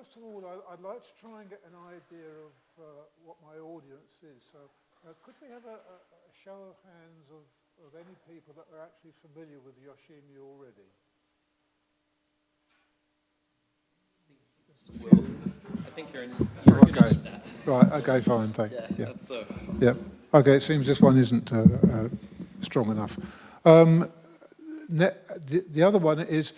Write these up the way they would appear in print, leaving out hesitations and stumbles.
first of all, I'd like to try and get an idea of what my audience is. So could we have a show of hands of any people that are actually familiar with Yoshimi already? Well, I think you're okay. Need that. Right, okay, fine, thanks. Yeah, yeah. That's so. Yeah, okay, it seems this one isn't strong enough. The other one is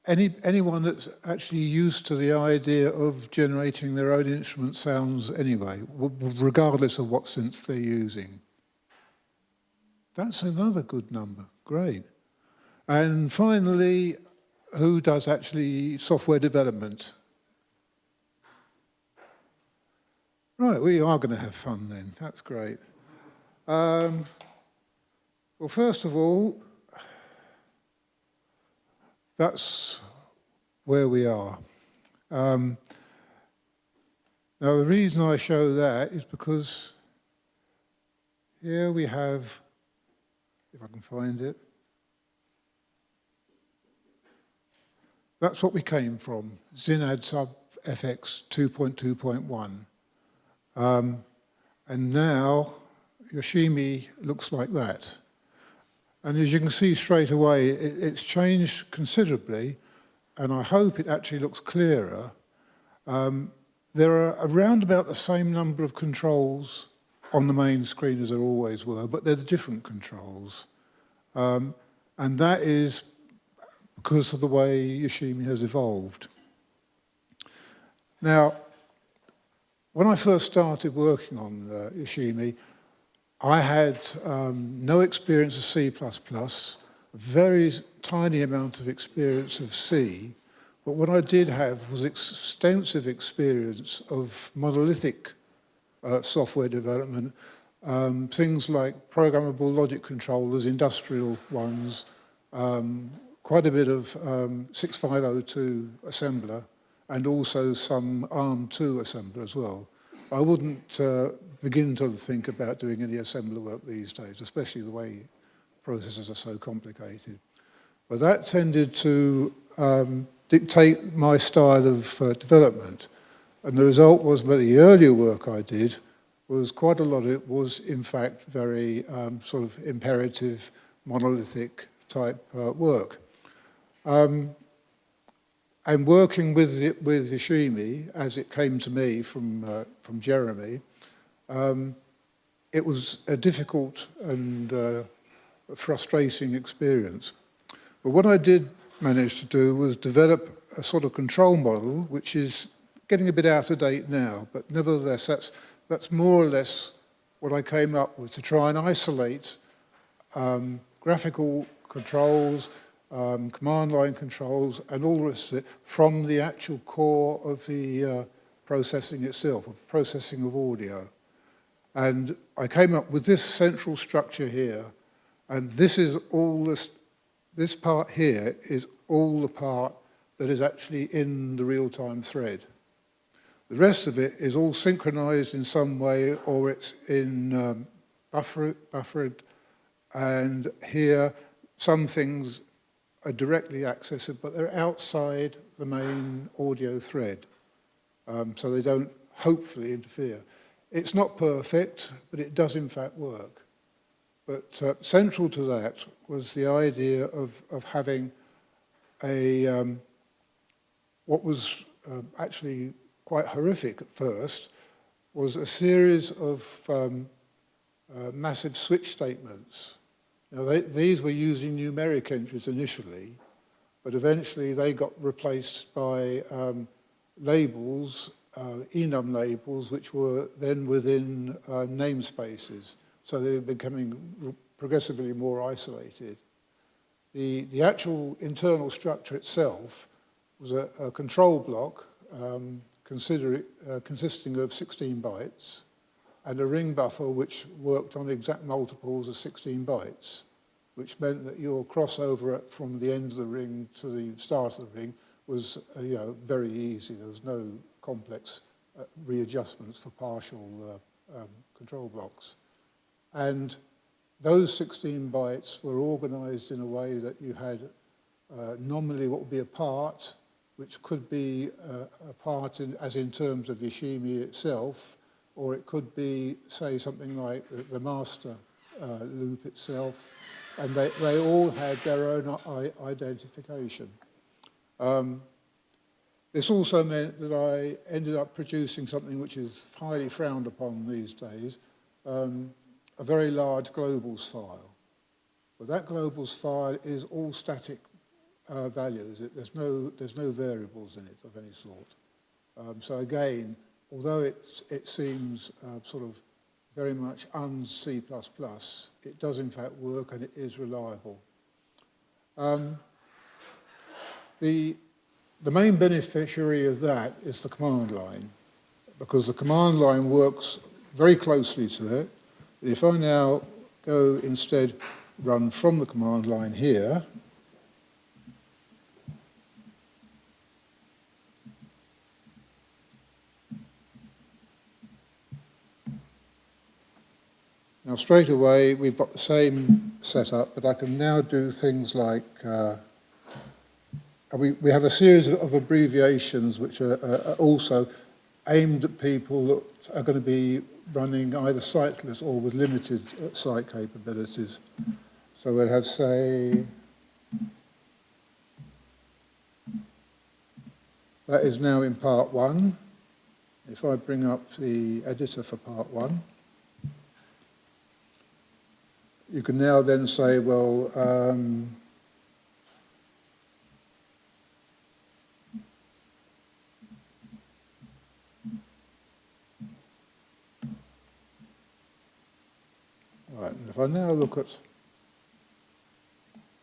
anyone that's actually used to the idea of generating their own instrument sounds anyway, regardless of what synths they're using. That's another good number, great. And finally, who does actually software development? Right, we are going to have fun then, that's great. Well, first of all, that's where we are. Now, the reason I show that is because here we have, if I can find it, that's what we came from, Zinad sub FX 2.2.1. And now Yoshimi looks like that. And as you can see straight away, it's changed considerably, and I hope it actually looks clearer. There are around about the same number of controls on the main screen as there always were, but they're the different controls. And that is because of the way Yoshimi has evolved. Now, when I first started working on Yoshimi, I had no experience of C++, a very tiny amount of experience of C, but what I did have was extensive experience of monolithic software development, things like programmable logic controllers, industrial ones, quite a bit of 6502 assembler, and also some ARM2 assembler as well. I wouldn't begin to think about doing any assembler work these days, especially the way processors are so complicated. But that tended to dictate my style of development. And the result was that the earlier work I did was quite a lot of it was, in fact, very sort of imperative, monolithic type work. And working with Yoshimi, as it came to me from Jeremy, it was a difficult and frustrating experience. But what I did manage to do was develop a sort of control model, which is getting a bit out of date now, but nevertheless, that's more or less what I came up with to try and isolate graphical controls, command line controls, and all the rest of it from the actual core of the processing itself, of the processing of audio. And I came up with this central structure here, and this is all this part here is all the part that is actually in the real-time thread. The rest of it is all synchronized in some way, or it's in buffered, and here some things are directly accessible, but they're outside the main audio thread, so they don't hopefully interfere. It's not perfect, but it does in fact work. But central to that was the idea of having a, what was actually quite horrific at first, was a series of massive switch statements. Now these were using numeric entries initially, but eventually they got replaced by labels, enum labels, which were then within namespaces. So they were becoming progressively more isolated. The actual internal structure itself was a control block consisting of 16 bytes and a ring buffer which worked on exact multiples of 16 bytes, which meant that your crossover from the end of the ring to the start of the ring was very easy. There was no complex readjustments for partial control blocks. And those 16 bytes were organized in a way that you had nominally what would be a part, which could be a part as in terms of Yoshimi itself, or it could be, say, something like the master loop itself, and they all had their own identification. This also meant that I ended up producing something which is highly frowned upon these days, a very large globals file. But that globals file is all static values. There's no variables in it of any sort. So again, although it seems sort of very much un-C++, it does in fact work and it is reliable. The main beneficiary of that is the command line, because the command line works very closely to it. If I now go instead run from the command line here, now straight away we've got the same setup, but I can now do things like we have a series of abbreviations which are also aimed at people that are going to be running either siteless or with limited site capabilities. So we'll have, say, that is now in part 1. If I bring up the editor for part 1, you can now then say, well, right, and if I now look at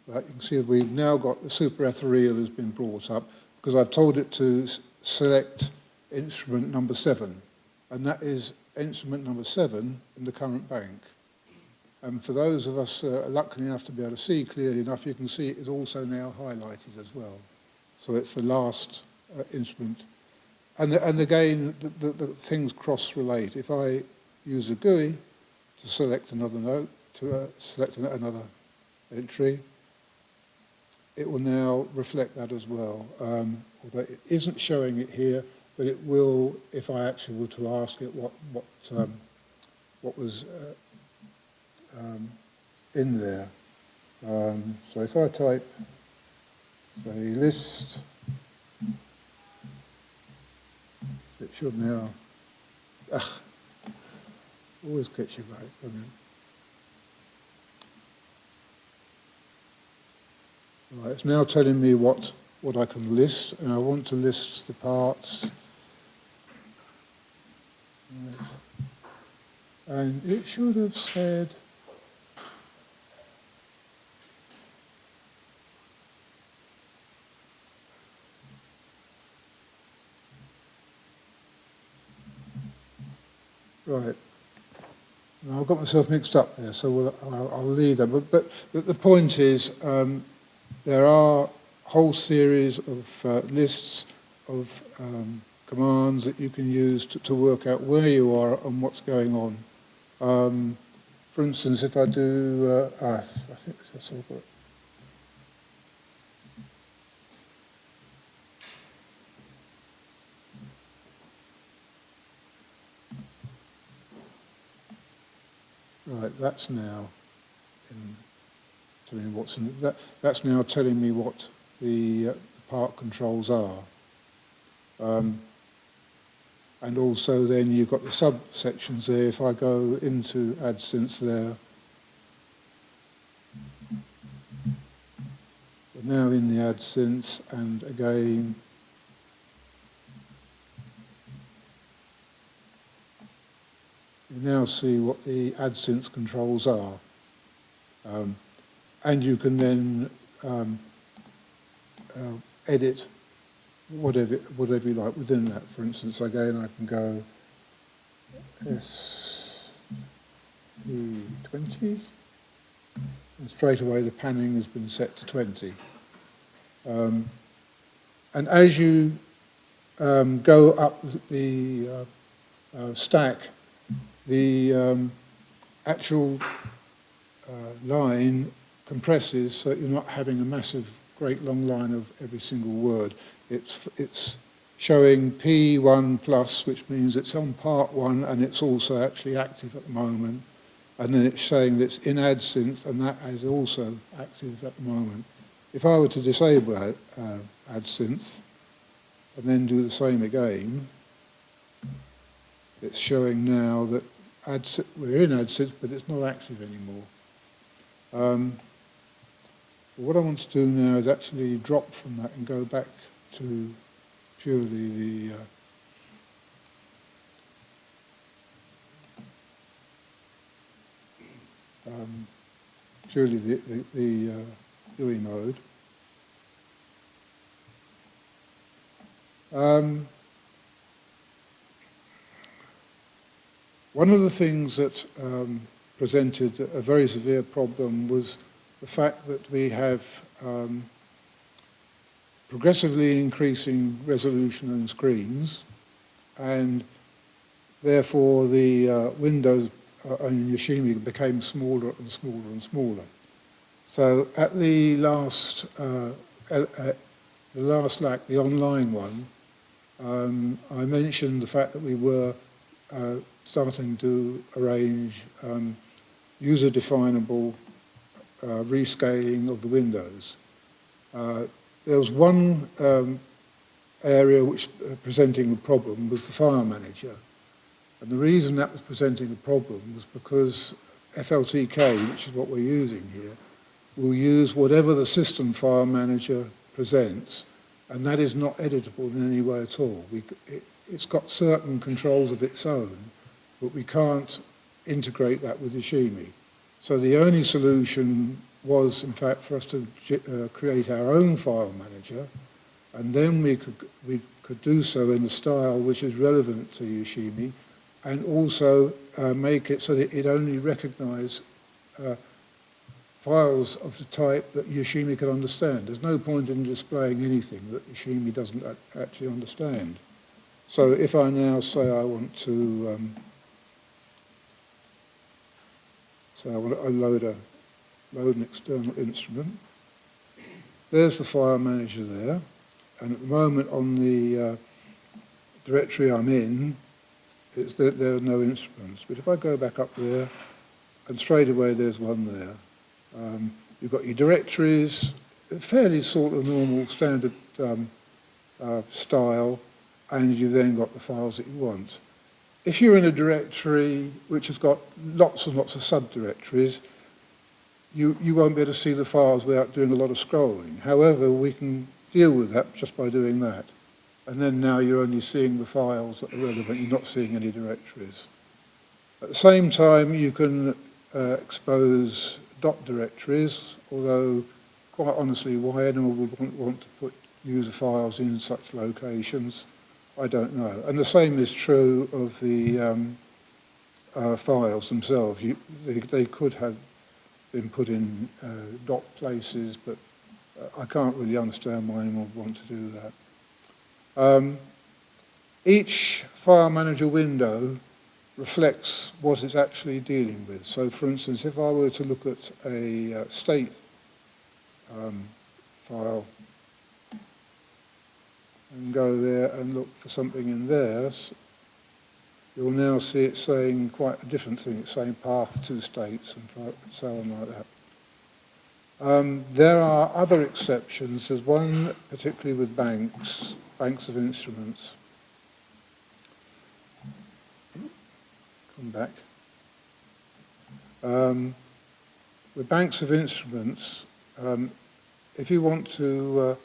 that, you can see that we've now got the superethereal has been brought up because I've told it to select instrument number 7, and that is instrument number 7 in the current bank. And for those of us lucky enough to be able to see clearly enough, you can see it is also now highlighted as well. So it's the last instrument. And again, the things cross-relate. If I use a GUI to select another note, to select another entry, it will now reflect that as well. Although it isn't showing it here, but it will if I actually were to ask it what was in there. So if I type, say, list, it should now, always gets you back, doesn't it? Right, it's now telling me what I can list, and I want to list the parts. Right. And it should have said, right. Now, I've got myself mixed up there, so I'll leave that. But the point is, there are a whole series of lists of commands that you can use to work out where you are and what's going on. For instance, if I do, I think that's all got. Right, that's now telling me what's in that. That's now telling me what the part controls are, and also then you've got the subsections there. If I go into AdSense there, we're now in the AdSense, and again. You now see what the AdSense controls are. And you can then edit whatever you like within that. For instance, again, I can go S20, and straight away the panning has been set to 20. And as you go up the stack, the actual line compresses so that you're not having a massive, great long line of every single word. it's showing P1 plus, which means it's on part 1 and it's also actually active at the moment. And then it's saying that it's in AdSynth, and that is also active at the moment. If I were to disable AdSynth and then do the same again, it's showing now that we're in AdSynth, but it's not active anymore. What I want to do now is actually drop from that and go back to purely the GUI mode. One of the things that presented a very severe problem was the fact that we have progressively increasing resolution on screens, and therefore the windows on Yoshimi became smaller and smaller and smaller. So at the last LAC, the online one, I mentioned the fact that we were starting to arrange user-definable rescaling of the windows. There was one area which presenting a problem was the file manager. And the reason that was presenting a problem was because FLTK, which is what we're using here, will use whatever the system file manager presents, and that is not editable in any way at all. It's got certain controls of its own, but we can't integrate that with Yoshimi. So the only solution was, in fact, for us to create our own file manager, and then we could do so in a style which is relevant to Yoshimi, and also make it so that it only recognize files of the type that Yoshimi can understand. There's no point in displaying anything that Yoshimi doesn't actually understand. So if I now say I want to load an external instrument, there's the file manager there, and at the moment on the directory I'm in, there are no instruments. But if I go back up there, and straight away there's one there. You've got your directories, fairly sort of normal standard style, and you've then got the files that you want. If you're in a directory which has got lots and lots of subdirectories, you won't be able to see the files without doing a lot of scrolling. However, we can deal with that just by doing that. And then now you're only seeing the files that are relevant, you're not seeing any directories. At the same time, you can expose dot directories, although quite honestly, why anyone would want to put user files in such locations, I don't know. And the same is true of the files themselves. They could have been put in dot places, but I can't really understand why anyone would want to do that. Each file manager window reflects what it's actually dealing with. So for instance, if I were to look at a state file and go there and look for something in there, you'll now see it saying quite a different thing. It's saying path to states and so on like that. There are other exceptions. There's one particularly with banks of instruments. Come back. With banks of instruments, if you want to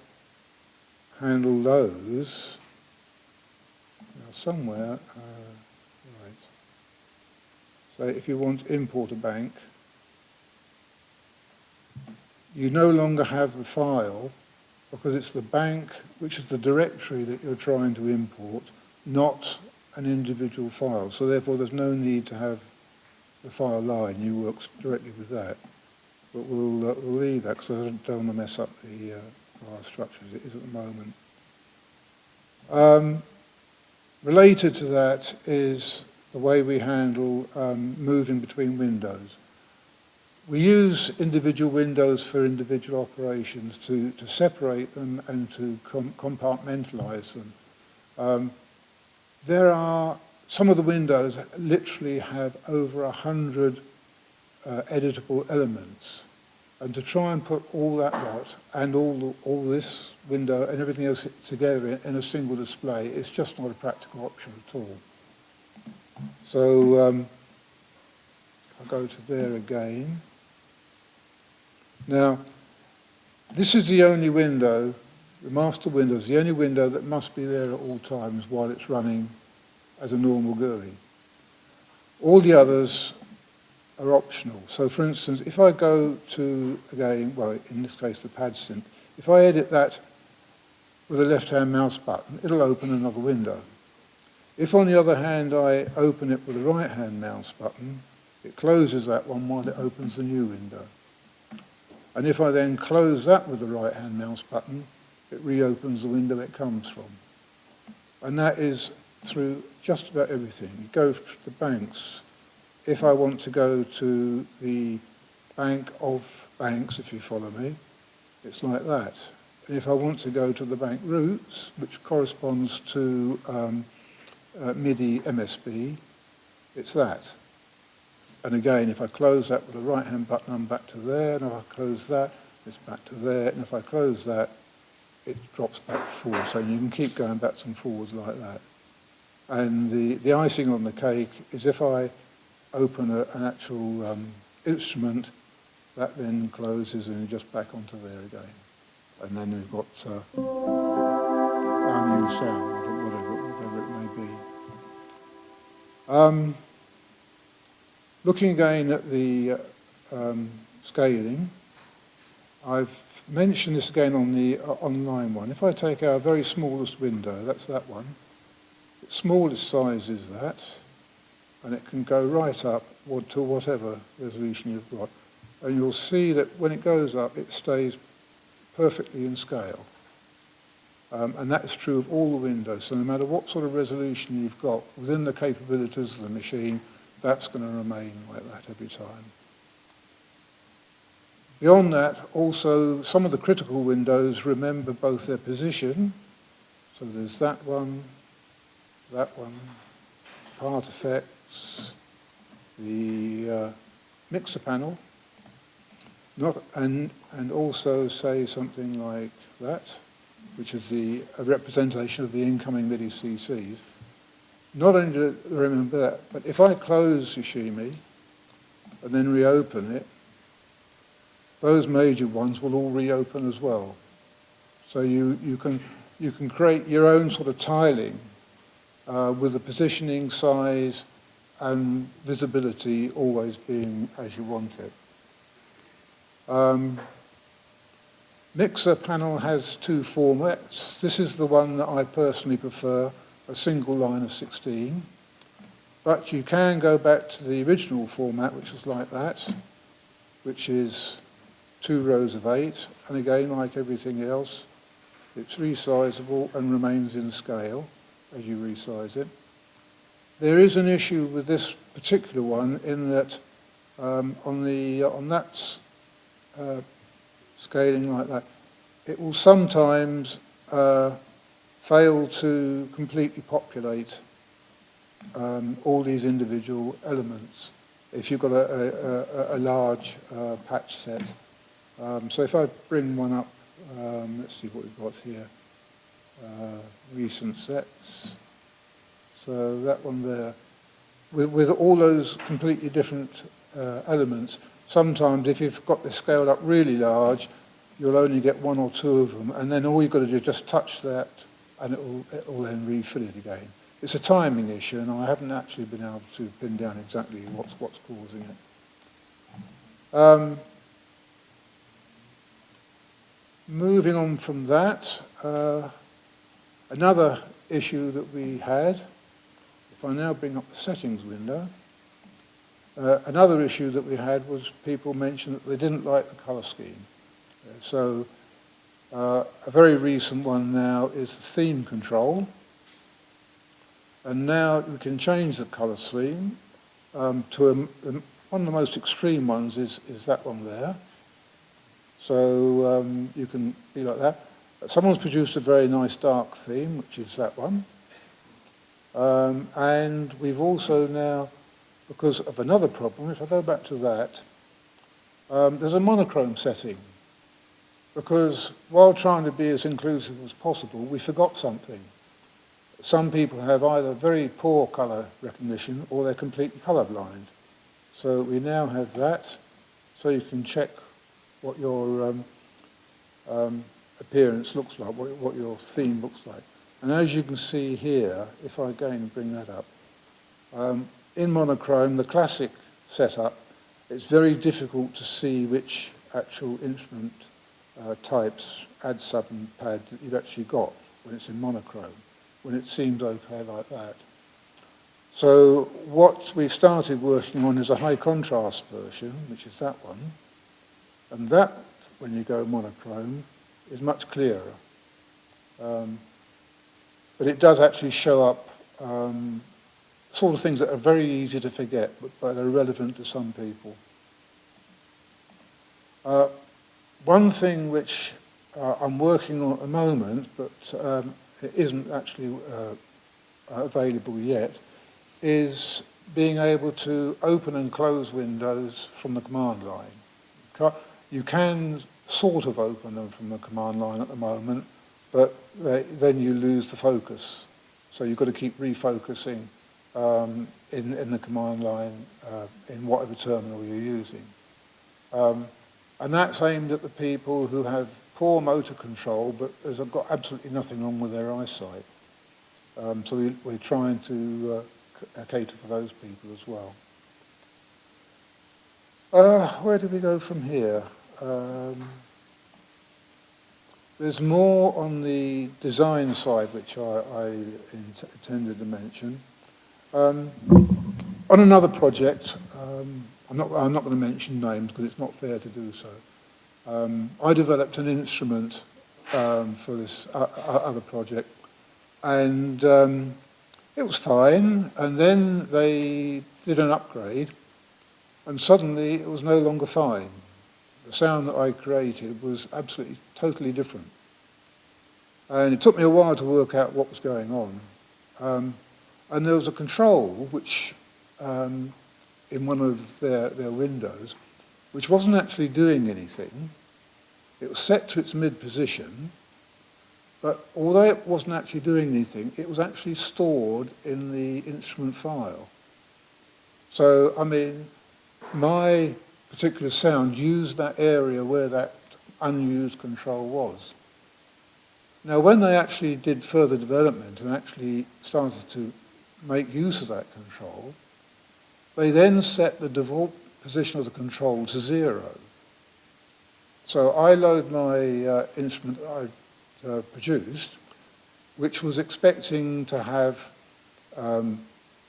handle those, somewhere, right. So if you want to import a bank, you no longer have the file because it's the bank, which is the directory that you're trying to import, not an individual file. So therefore there's no need to have the file line. You work directly with that. But we'll leave that because I don't want to mess up the file structure as it is at the moment. Related to that is the way we handle moving between windows. we use individual windows for individual operations to separate them and to compartmentalize them. There are, some of the windows literally have over 100 editable elements. And to try and put all that lot and all this window and everything else together in a single display, it's just not a practical option at all. So I'll go to there again. Now, this is the only window, the master window is the only window that must be there at all times while it's running as a normal GUI. All the others are optional. So for instance, if I go to, again, well, in this case, the pad sync, if I edit that with a left-hand mouse button, it'll open another window. If, on the other hand, I open it with a right-hand mouse button, it closes that one while it opens the new window. And if I then close that with the right-hand mouse button, it reopens the window it comes from. And that is through just about everything. You go to the banks. If I want to go to the bank of banks, if you follow me, it's like that. And if I want to go to the bank routes, which corresponds to MIDI MSB, it's that. And again, if I close that with the right-hand button, I'm back to there, and if I close that, it's back to there, and if I close that, it drops back forward. So you can keep going backwards and forwards like that. And the icing on the cake is if I open an actual instrument, that then closes and you're just back onto there again. And then we've got our new sound, or whatever it may be. Looking again at the scaling, I've mentioned this again on the online one. If I take our very smallest window, that's that one, its smallest size is that, and it can go right up to whatever resolution you've got. And you'll see that when it goes up, it stays perfectly in scale. And that is true of all the windows. So no matter what sort of resolution you've got within the capabilities of the machine, that's going to remain like that every time. Beyond that, also, some of the critical windows remember both their position. So there's that one, part effects, the mixer panel, and also say something like that, which is a representation of the incoming MIDI CCs. Not only do they remember that, but if I close Yoshimi and then reopen it, those major ones will all reopen as well. So you can create your own sort of tiling with the positioning, size, and visibility always being as you want it. Mixer panel has two formats. This is the one that I personally prefer, a single line of 16. But you can go back to the original format, which is like that, which is 2 rows of 8. And again, like everything else, it's resizable and remains in scale as you resize it. There is an issue with this particular one in that on that scaling like that, it will sometimes fail to completely populate all these individual elements if you've got a large patch set. So if I bring one up, let's see what we've got here. Recent sets. So that one there. With all those completely different elements, sometimes if you've got this scaled up really large, you'll only get 1 or 2 of them, and then all you've got to do is just touch that, and it will then refill it again. It's a timing issue, and I haven't actually been able to pin down exactly what's causing it. Moving on from that, another issue that we had, if I now bring up the settings window, another issue that we had was people mentioned that they didn't like the colour scheme. So a very recent one now is the theme control. And now we can change the colour scheme to one of the most extreme ones is that one there. So you can be like that. Someone's produced a very nice dark theme, which is that one. And we've also now, because of another problem, if I go back to that, there's a monochrome setting. Because while trying to be as inclusive as possible, we forgot something. Some people have either very poor colour recognition or they're completely colourblind. So we now have that, so you can check what your appearance looks like, what your theme looks like. And as you can see here, if I again bring that up, in monochrome, the classic setup, it's very difficult to see which actual instrument types, add sub and pad, that you've actually got when it's in monochrome, when it seems okay like that. So what we started working on is a high contrast version, which is that one. And that, when you go monochrome, is much clearer. But it does actually show up sort of things that are very easy to forget, but are relevant to some people. One thing which I'm working on at the moment, but it isn't actually available yet, is being able to open and close windows from the command line. You can sort of open them from the command line at the moment, but then you lose the focus. So you've got to keep refocusing in the command line in whatever terminal you're using. And that's aimed at the people who have poor motor control, but has got absolutely nothing wrong with their eyesight. So we're trying to cater for those people as well. Where do we go from here? There's more on the design side, which I intended to mention. On another project, I'm not going to mention names because it's not fair to do so. I developed an instrument for this other project, and it was fine. And then they did an upgrade, and suddenly it was no longer fine. The sound that I created was absolutely, totally different. And it took me a while to work out what was going on. And there was a control which, in one of their windows, which wasn't actually doing anything. It was set to its mid position, but although it wasn't actually doing anything, it was actually stored in the instrument file. So, I mean, my particular sound used that area where that unused control was. Now, when they actually did further development and actually started to make use of that control, they then set the default position of the control to 0. So I load my instrument I produced, which was expecting to have an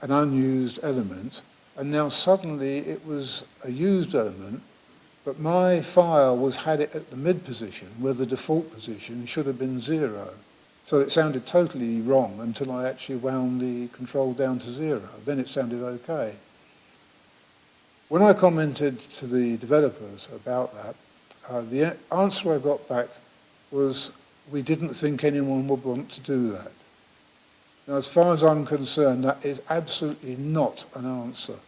unused element, and now suddenly it was a used element, but my file had it at the mid position, where the default position should have been 0. So it sounded totally wrong until I actually wound the control down to 0. Then it sounded okay. When I commented to the developers about that, the answer I got back was, we didn't think anyone would want to do that. Now, as far as I'm concerned, that is absolutely not an answer.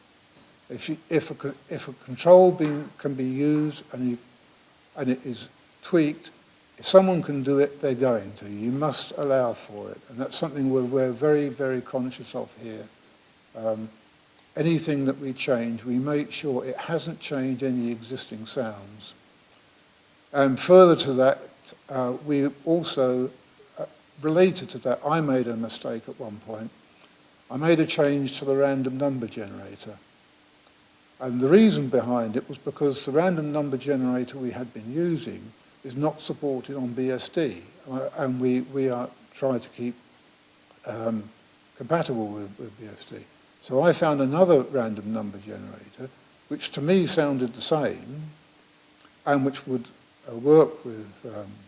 If a control can be used and it is tweaked, if someone can do it, they're going to. You must allow for it. And that's something we're very, very conscious of here. Anything that we change, we make sure it hasn't changed any existing sounds. And further to that, we also, related to that, I made a mistake at one point. I made a change to the random number generator. And the reason behind it was because the random number generator we had been using is not supported on BSD. And we are trying to keep compatible with BSD. So I found another random number generator, which to me sounded the same, and which would work with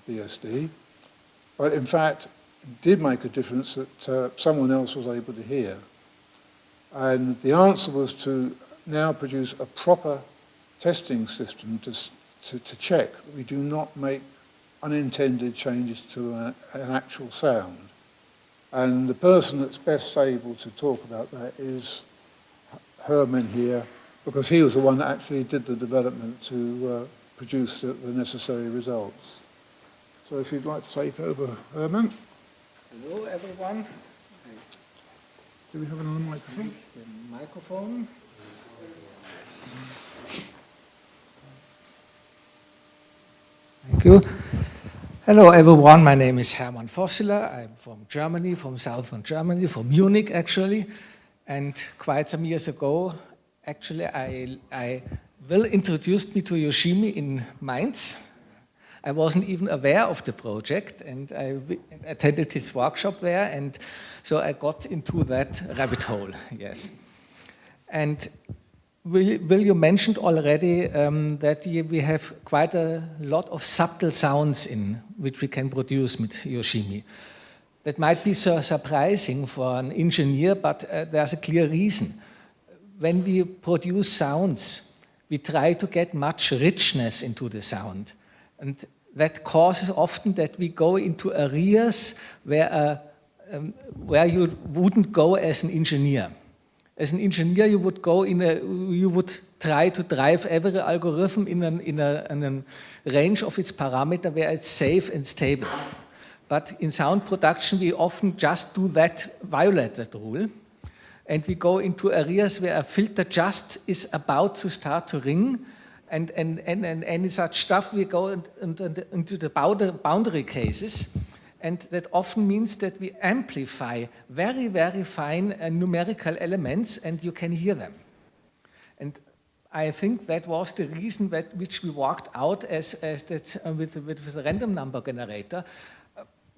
BSD, but in fact did make a difference that someone else was able to hear. And the answer was to now produce a proper testing system to check that we do not make unintended changes to an actual sound. And the person that's best able to talk about that is Herman here, because he was the one that actually did the development to produce the necessary results. So if you'd like to take over, Herman. Hello, everyone. Do we have another microphone? The microphone. Thank you. Hello, everyone. My name is Hermann Vosseler. I'm from Germany, from southern Germany, from Munich, actually. And quite some years ago, actually, Will introduced me to Yoshimi in Mainz. I wasn't even aware of the project, and I attended his workshop there, and so I got into that rabbit hole, yes. And Will, you mentioned already that we have quite a lot of subtle sounds in which we can produce with Yoshimi. That might be so surprising for an engineer, but there's a clear reason. When we produce sounds, we try to get much richness into the sound. And that causes often that we go into areas where you wouldn't go as an engineer. As an engineer, you would try to drive every algorithm in a range of its parameter where it's safe and stable. But in sound production, we often just do that, violate that rule. And we go into areas where a filter just is about to start to ring, and any such stuff, we go into the boundary cases. And that often means that we amplify very, very fine numerical elements, and you can hear them. And I think that was the reason which we worked out with the random number generator.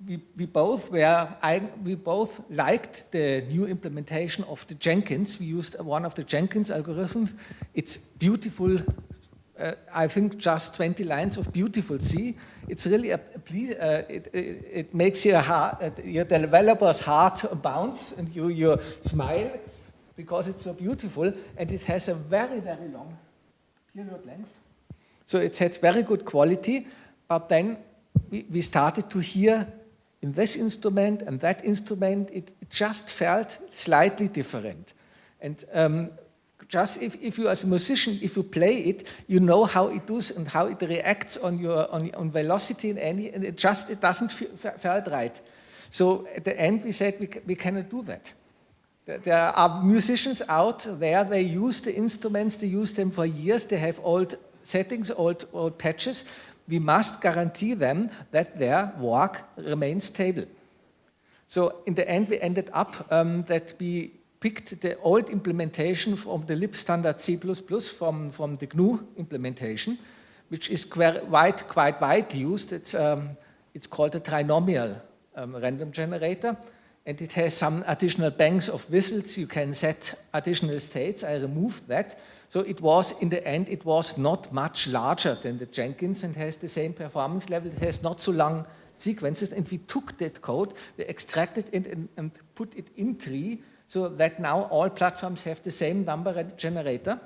We both liked the new implementation of the Jenkins. We used one of the Jenkins algorithms. It's beautiful. I think just 20 lines of beautiful C. It's really it makes your developer's heart bounce, and you smile because it's so beautiful, and it has a very, very long period length. So it has very good quality, but then we started to hear in this instrument and that instrument, it just felt slightly different. And just if you as a musician, if you play it, you know how it does and how it reacts on velocity and it doesn't feel right. So at the end we said we cannot do that. There are musicians out there, they use the instruments, they use them for years, they have old settings, old patches. We must guarantee them that their work remains stable. So in the end we ended up that we picked the old implementation from the lib standard C++ from the GNU implementation, which is quite widely used. It's called a trinomial random generator, and it has some additional banks of whistles. You can set additional states. I removed that. So it was, in the end, it was not much larger than the Jenkins and has the same performance level. It has not so long sequences, and we took that code, we extracted it and put it in tree, so that now all platforms have the same number generator.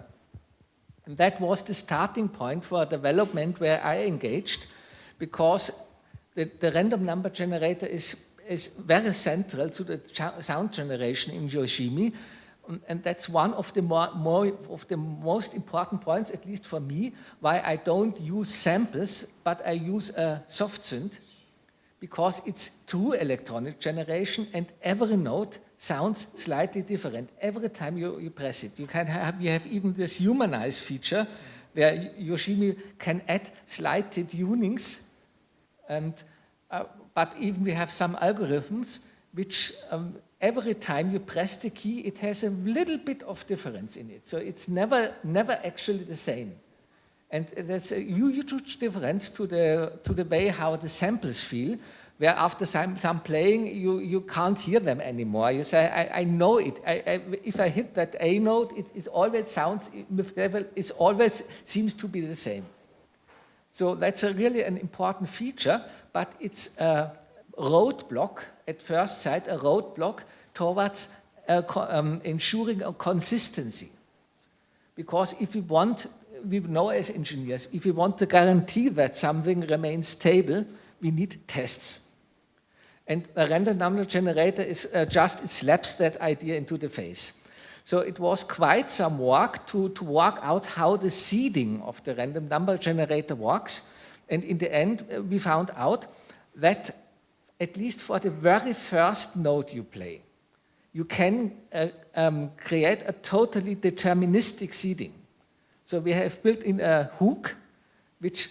And that was the starting point for development where I engaged, because the random number generator is very central to the sound generation in Yoshimi. And that's one of the most important points, at least for me, why I don't use samples, but I use a soft synth, because it's true electronic generation, and every note sounds slightly different every time you press it. You have even this humanize feature where Yoshimi can add slight tunings, and but even we have some algorithms which every time you press the key, it has a little bit of difference in it. So it's never actually the same. And that's a huge difference to the way how the samples feel, where after some playing, you can't hear them anymore. You say, I know it. If I hit that A note, it always sounds, with level, it always seems to be the same. So that's really an important feature, but it's a roadblock, at first sight, a roadblock towards ensuring a consistency. Because if we know as engineers, if we want to guarantee that something remains stable, we need tests. And a random number generator is it slaps that idea into the face. So it was quite some work to work out how the seeding of the random number generator works. And in the end, we found out that at least for the very first note you play, you can create a totally deterministic seeding. So we have built in a hook which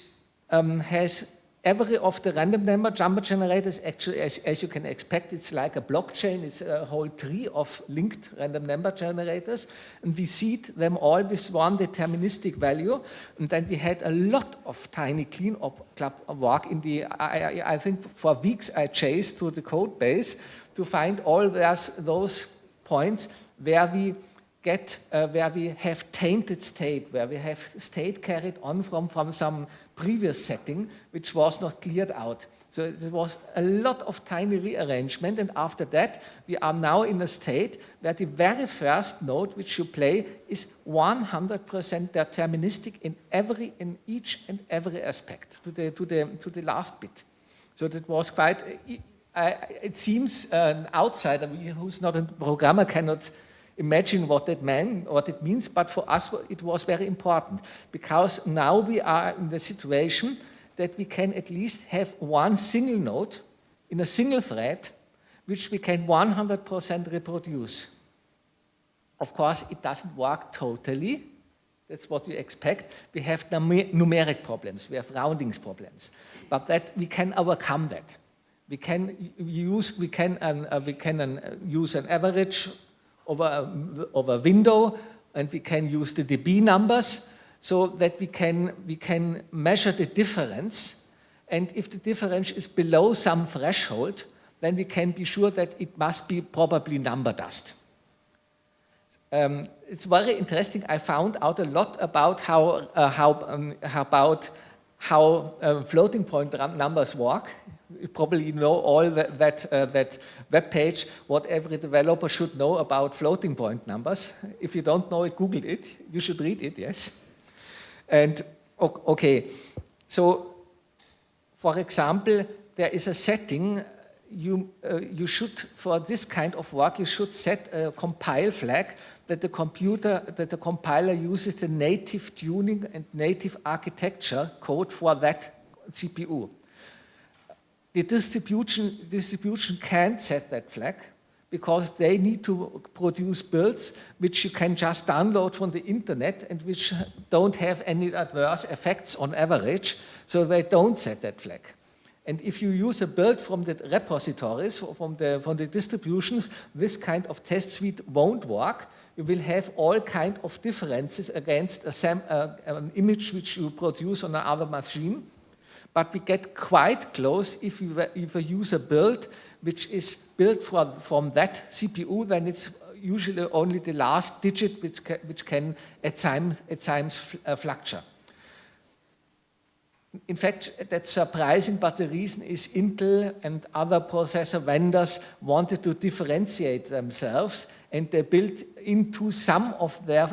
has every of the random number generators. Actually, as you can expect, it's like a blockchain. It's a whole tree of linked random number generators. And we seed them all with one deterministic value. And then we had a lot of tiny cleanup work in the, I think for weeks I chased through the code base to find all those points where we have tainted state, where we have state carried on from some previous setting, which was not cleared out. So there was a lot of tiny rearrangement, and after that, we are now in a state where the very first note which you play is 100% deterministic in each and every aspect to the last bit. So that was quite. It seems an outsider who's not a programmer cannot imagine what it means, but for us it was very important, because now we are in the situation that we can at least have one single note in a single thread, which we can 100% reproduce. Of course, it doesn't work totally. That's what we expect. We have numeric problems, we have roundings problems, but that we can overcome that. We can use an average over a window, and we can use the dB numbers so that we can measure the difference. And if the difference is below some threshold, then we can be sure that it must be probably number dust. It's very interesting. I found out a lot about how floating point numbers work. You probably know all that web page, what every developer should know about floating point numbers. If you don't know it, Google it. You should read it, yes. And okay, so for example, there is a setting you should, for this kind of work, you should set a compile flag that the compiler uses the native tuning and native architecture code for that CPU. The distribution can't set that flag because they need to produce builds which you can just download from the internet and which don't have any adverse effects on average, so they don't set that flag. And if you use a build from the repositories, from the distributions, this kind of test suite won't work. You will have all kinds of differences against an image which you produce on another machine. But we get quite close if you use a build which is built from that CPU, then it's usually only the last digit which can at times fluctuate. In fact, that's surprising, but the reason is Intel and other processor vendors wanted to differentiate themselves, and they built into some of their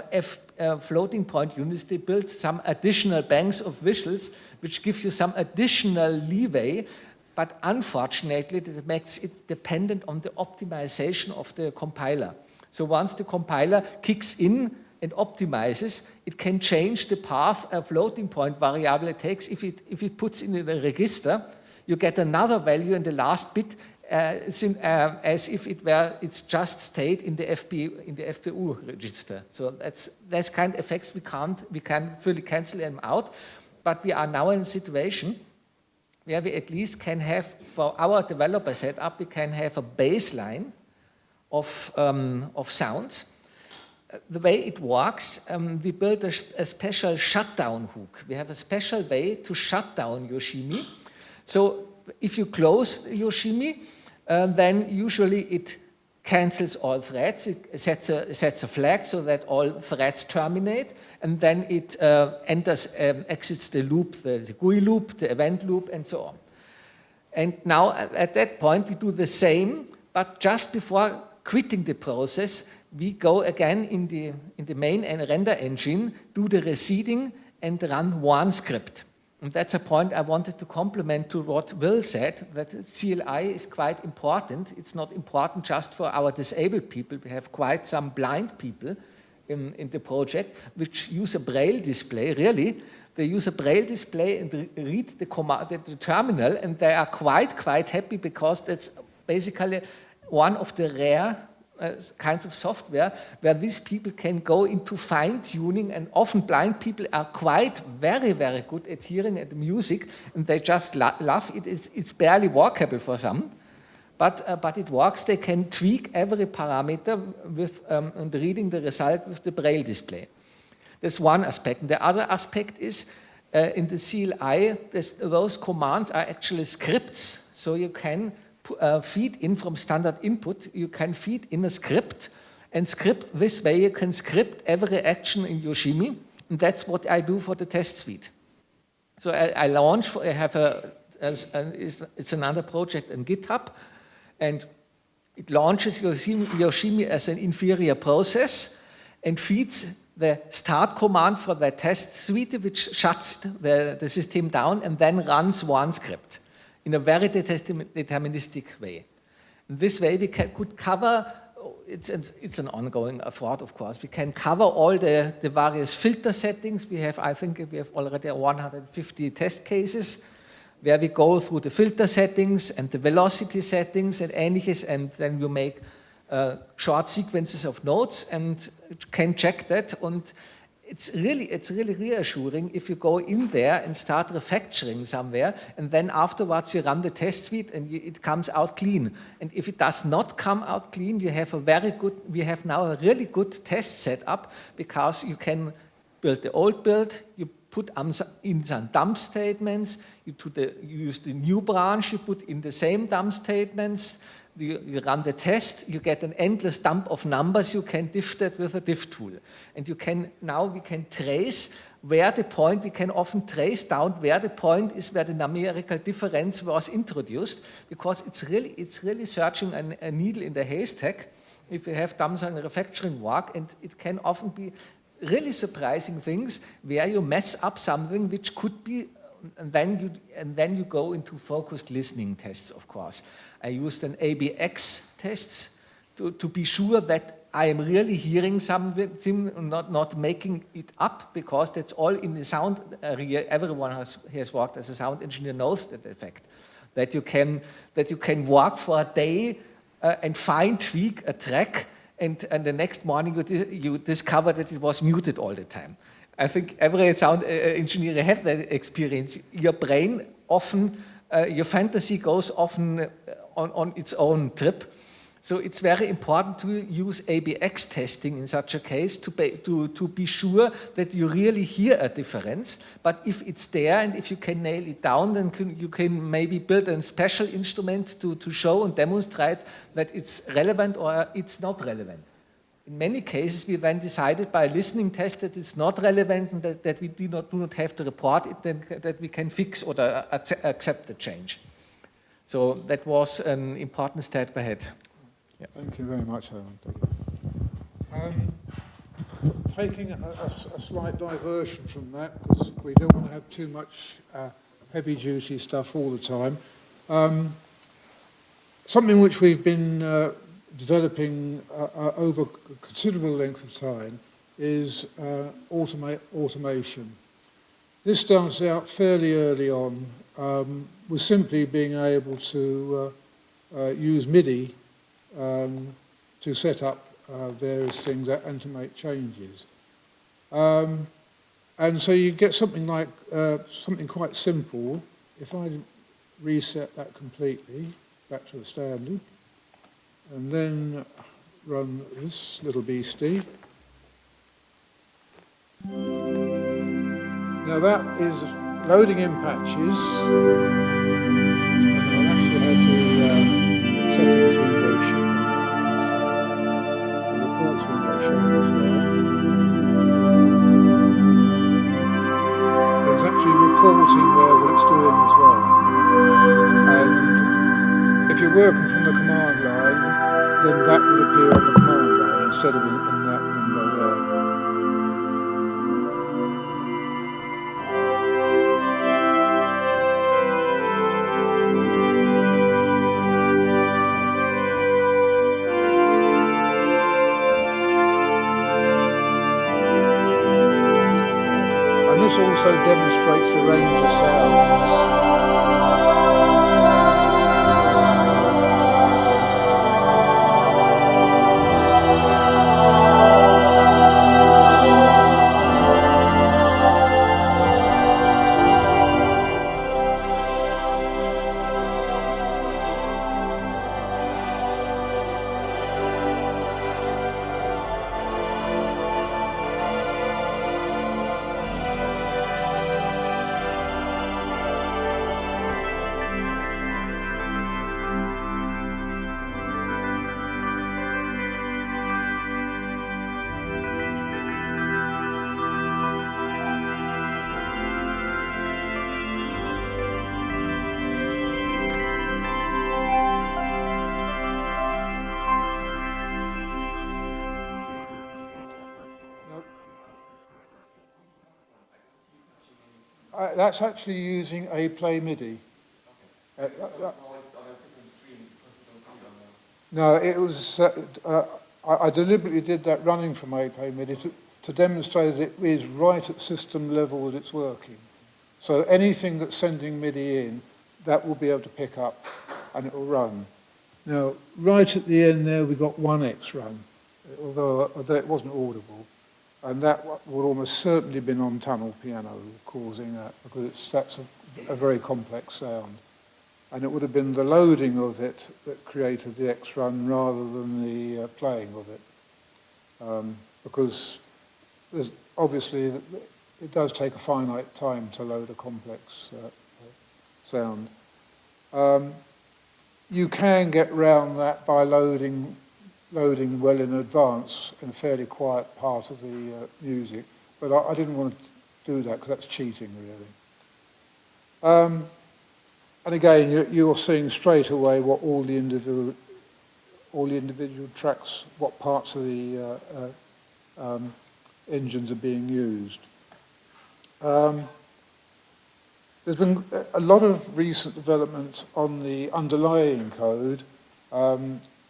floating point units, they built some additional banks of visuals which give you some additional leeway, but unfortunately, that makes it dependent on the optimization of the compiler. So once the compiler kicks in and optimizes, it can change the path a floating point variable it takes. If it puts in the register, you get another value in the last bit, as if it's just stayed in the FPU register. So that's kind of effects we can fully cancel them out. But we are now in a situation where we at least can have, for our developer setup, we can have a baseline of sounds. The way it works, we built a special shutdown hook. We have a special way to shut down Yoshimi. So if you close Yoshimi, then usually it cancels all threads. It sets a flag so that all threads terminate, and then it exits the loop, the GUI loop, the event loop, and so on. And now at that point we do the same, but just before quitting the process, we go again in the main and render engine, do the reseeding, and run one script. And that's a point I wanted to complement to what Will said, that CLI is quite important. It's not important just for our disabled people. We have quite some blind people in the project which use a Braille display, really. They use a Braille display and read the terminal, and they are quite happy because that's basically one of the rare kinds of software where these people can go into fine-tuning, and often blind people are quite very good at hearing and music, and they just love it. It's barely workable for some, but it works. They can tweak every parameter with and reading the result with the Braille display. That's one aspect. And the other aspect is in the CLI, those commands are actually scripts, so you can feed in from standard input, you can feed in a script, and script this way you can script every action in Yoshimi, and that's what I do for the test suite. So I launch, it's another project on GitHub, and it launches Yoshimi as an inferior process and feeds the start command for the test suite, which shuts the system down and then runs one script in a very deterministic way. In this way, we could cover, it's an ongoing effort, of course. We can cover all the various filter settings. I think we have already 150 test cases where we go through the filter settings and the velocity settings and ähnliches, and then you make short sequences of nodes and can check that. And it's really reassuring if you go in there and start refactoring somewhere, and then afterwards you run the test suite and it comes out clean. And if it does not come out clean, we have now a really good test setup, because you can build the old build, you put in some dump statements, you use the new branch, you put in the same dump statements, you run the test, you get an endless dump of numbers, you can diff that with a diff tool. And we can trace where the point, we can often trace down where the point is, where the numerical difference was introduced, because it's really searching a needle in the haystack if you have done some refactoring work, and it can often be really surprising things where you mess up something which could be, and then you go into focused listening tests, of course. I used an ABX tests to be sure that I am really hearing something and not making it up, because that's all in the sound area. Everyone has worked as a sound engineer knows that effect. That you can work for a day and fine tweak a track, and the next morning you discover that it was muted all the time. I think every sound engineer had that experience. Your brain often, your fantasy goes often on its own trip. So it's very important to use ABX testing in such a case to be sure that you really hear a difference. But if it's there and if you can nail it down, then you can maybe build a special instrument to show and demonstrate that it's relevant or it's not relevant. In many cases, we then decided by a listening test that it's not relevant and that we do not have to report it, then that we can fix or accept the change. So that was an important step ahead. Yeah. Thank you very much, Alan. Taking a slight diversion from that, because we don't want to have too much heavy-duty stuff all the time. Something which we've been developing over a considerable length of time is automation. This starts out fairly early on with simply being able to use MIDI to set up various things and to make changes. And so you get something like, something quite simple. If I reset that completely back to the standard, and then run this little beastie. Now that is loading in patches. And I'll actually have the settings window shown. The reports window shown as well. There's actually reporting there what it's doing as well. And if you're working from the command line, then that would appear on the command line. instead of in that window there. And this also demonstrates the range of sounds. That's actually using a play MIDI. No, it was. I deliberately did that running from a play MIDI to demonstrate that it is right at system level that it's working. So anything that's sending MIDI in, that will be able to pick up and it will run. Now, right at the end there, we got 1X run, although it wasn't audible. And that would almost certainly have been on tunnel piano causing that, because that's a very complex sound. And it would have been the loading of it that created the X run rather than the playing of it. Because there's obviously, it does take a finite time to load a complex sound. You can get round that by loading well in advance in a fairly quiet part of the music, but I didn't want to do that because that's cheating, really. And again, you're seeing straight away what all the individual tracks, what parts of the engines are being used. There's been a lot of recent development on the underlying code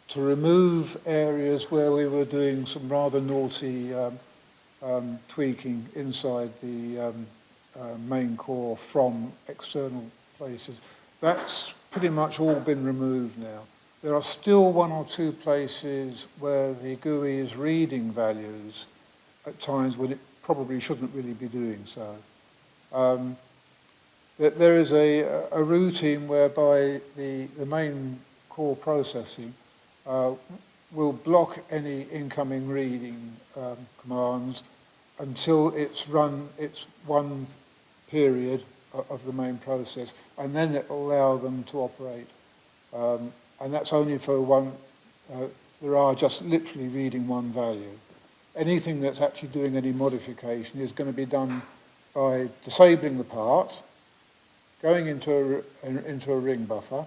to remove areas where we were doing some rather naughty tweaking inside the main core from external places. That's pretty much all been removed now. There are still one or two places where the GUI is reading values at times when it probably shouldn't really be doing so. There is a routine whereby the main core processing will block any incoming reading commands until it's run its one period of the main process, and then it will allow them to operate. And that's only for one, there are just literally reading one value. Anything that's actually doing any modification is going to be done by disabling the part, going into a ring buffer,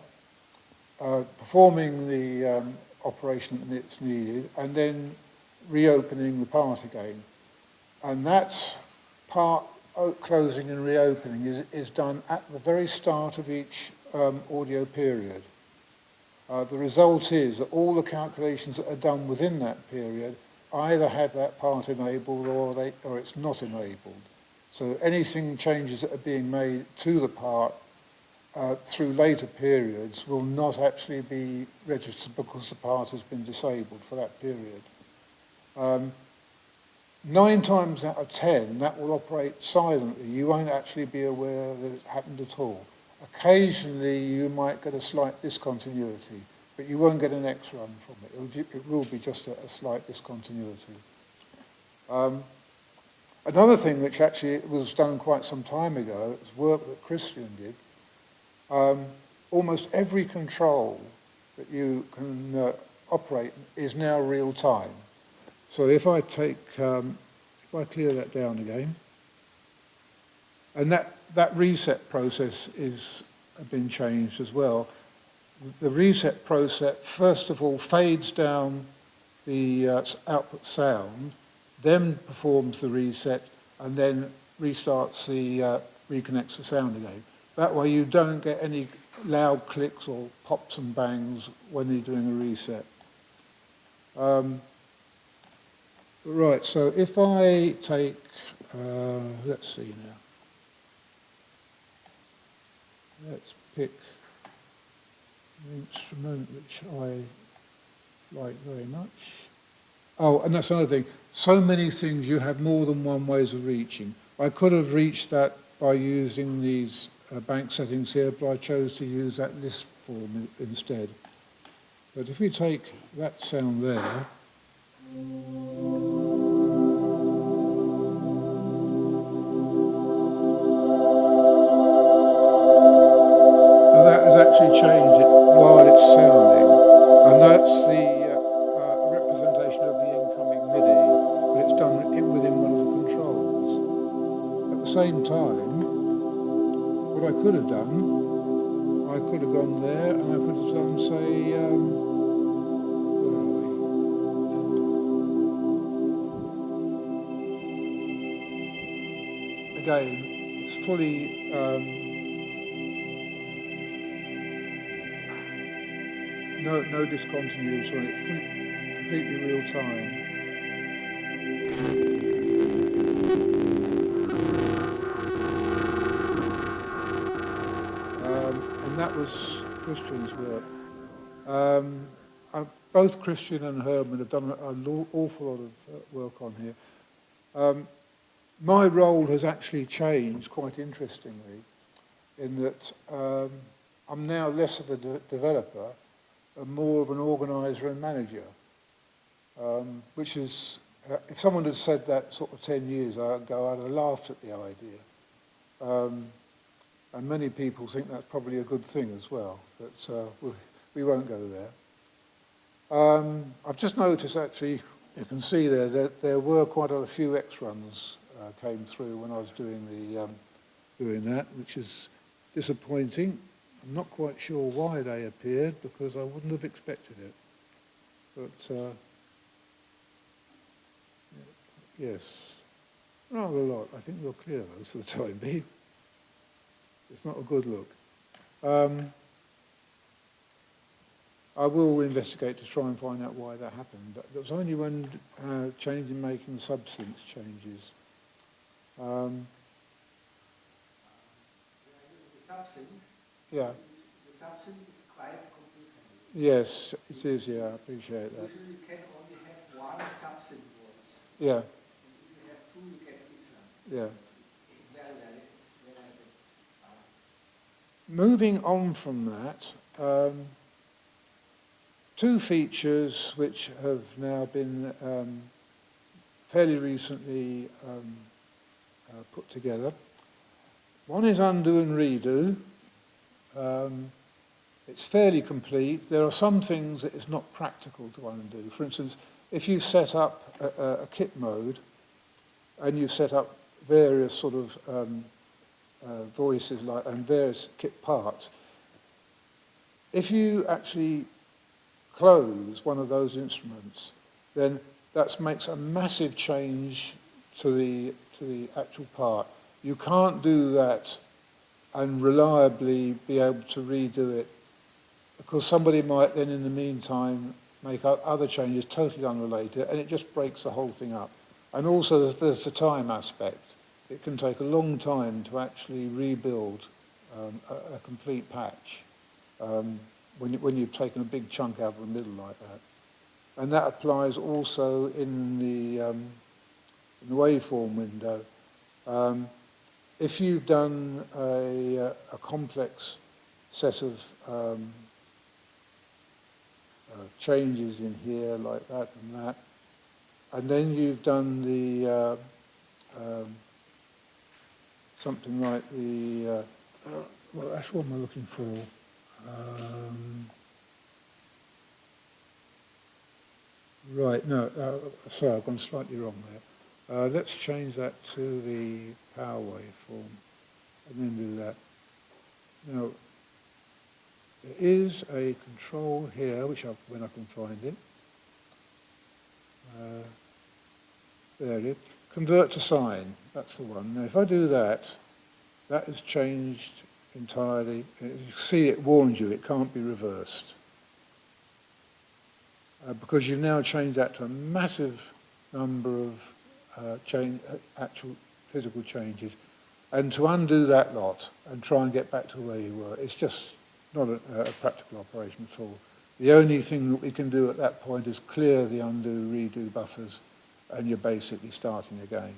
performing the operation that's needed, and then reopening the part again. And that part closing and reopening is done at the very start of each audio period. The result is that all the calculations that are done within that period either have that part enabled or it's not enabled. So anything changes that are being made to the part through later periods will not actually be registered because the part has been disabled for that period. 9 times out of 10, that will operate silently. You won't actually be aware that it happened at all. Occasionally, you might get a slight discontinuity, but you won't get an X run from it. It will be just a slight discontinuity. Another thing which actually was done quite some time ago, it was work that Christian did. Almost every control that you can operate is now real time. So if I take, if I clear that down again, and that reset process is been changed as well. The reset process, first of all, fades down the output sound, then performs the reset, and then restarts reconnects the sound again. That way you don't get any loud clicks or pops and bangs when you're doing a reset. Right, so if I take, let's see now. Let's pick an instrument which I like very much. Oh, and that's another thing. So many things, you have more than one ways of reaching. I could have reached that by using these bank settings here, but I chose to use that list form instead. But if we take that sound there, so that has actually changed it while it's sounding, and that's the representation of the incoming MIDI, but it's done within one of the controls. At the same time, what I could have done, I could have gone there and I could have done, say, where are we? Again, it's fully no discontinuity on it, completely real time. And that was Christian's work. Both Christian and Herman have done an awful lot of work on here. My role has actually changed quite interestingly in that I'm now less of a developer and more of an organizer and manager, which is, if someone had said that sort of 10 years ago, I'd have laughed at the idea. And many people think that's probably a good thing as well, but we won't go there. I've just noticed actually, you can see there that there were quite a few X runs came through when I was doing that, which is disappointing. I'm not quite sure why they appeared because I wouldn't have expected it. But yes, rather a lot. I think we'll clear those for the time being. It's not a good look. I will investigate to try and find out why that happened. But it was only when change in making substance changes. The subsynth. Yeah. The subsynth is quite complicated. Yes, it is. Yeah, I appreciate that. Usually you can only have one subsynth voice. Yeah. And if you have two, you get difference. Yeah. It's very sound. Moving on from that, two features which have now been fairly recently put together. One is undo and redo. It's fairly complete. There are some things that it's not practical to undo. For instance, if you set up a kit mode and you set up various sort of voices and various kit parts, if you actually close one of those instruments, then that makes a massive change to the actual part. You can't do that and reliably be able to redo it because somebody might then in the meantime make other changes totally unrelated and it just breaks the whole thing up. And also there's the time aspect. It can take a long time to actually rebuild a complete patch when you've taken a big chunk out of the middle like that. And that applies also in the waveform window. If you've done a complex set of changes in here like that and that, and then you've done the something like the well, that's what I'm looking for. Right, no, sorry, I've gone slightly wrong there. Let's change that to the power waveform and then do that. Now, there is a control here, when I can find it, There it is. Convert to sine, that's the one. Now if I do that, that has changed entirely. You see it warns you, it can't be reversed. Because you've now changed that to a massive number of actual physical changes. And to undo that lot and try and get back to where you were, it's just not a practical operation at all. The only thing that we can do at that point is clear the undo, redo buffers, and you're basically starting again.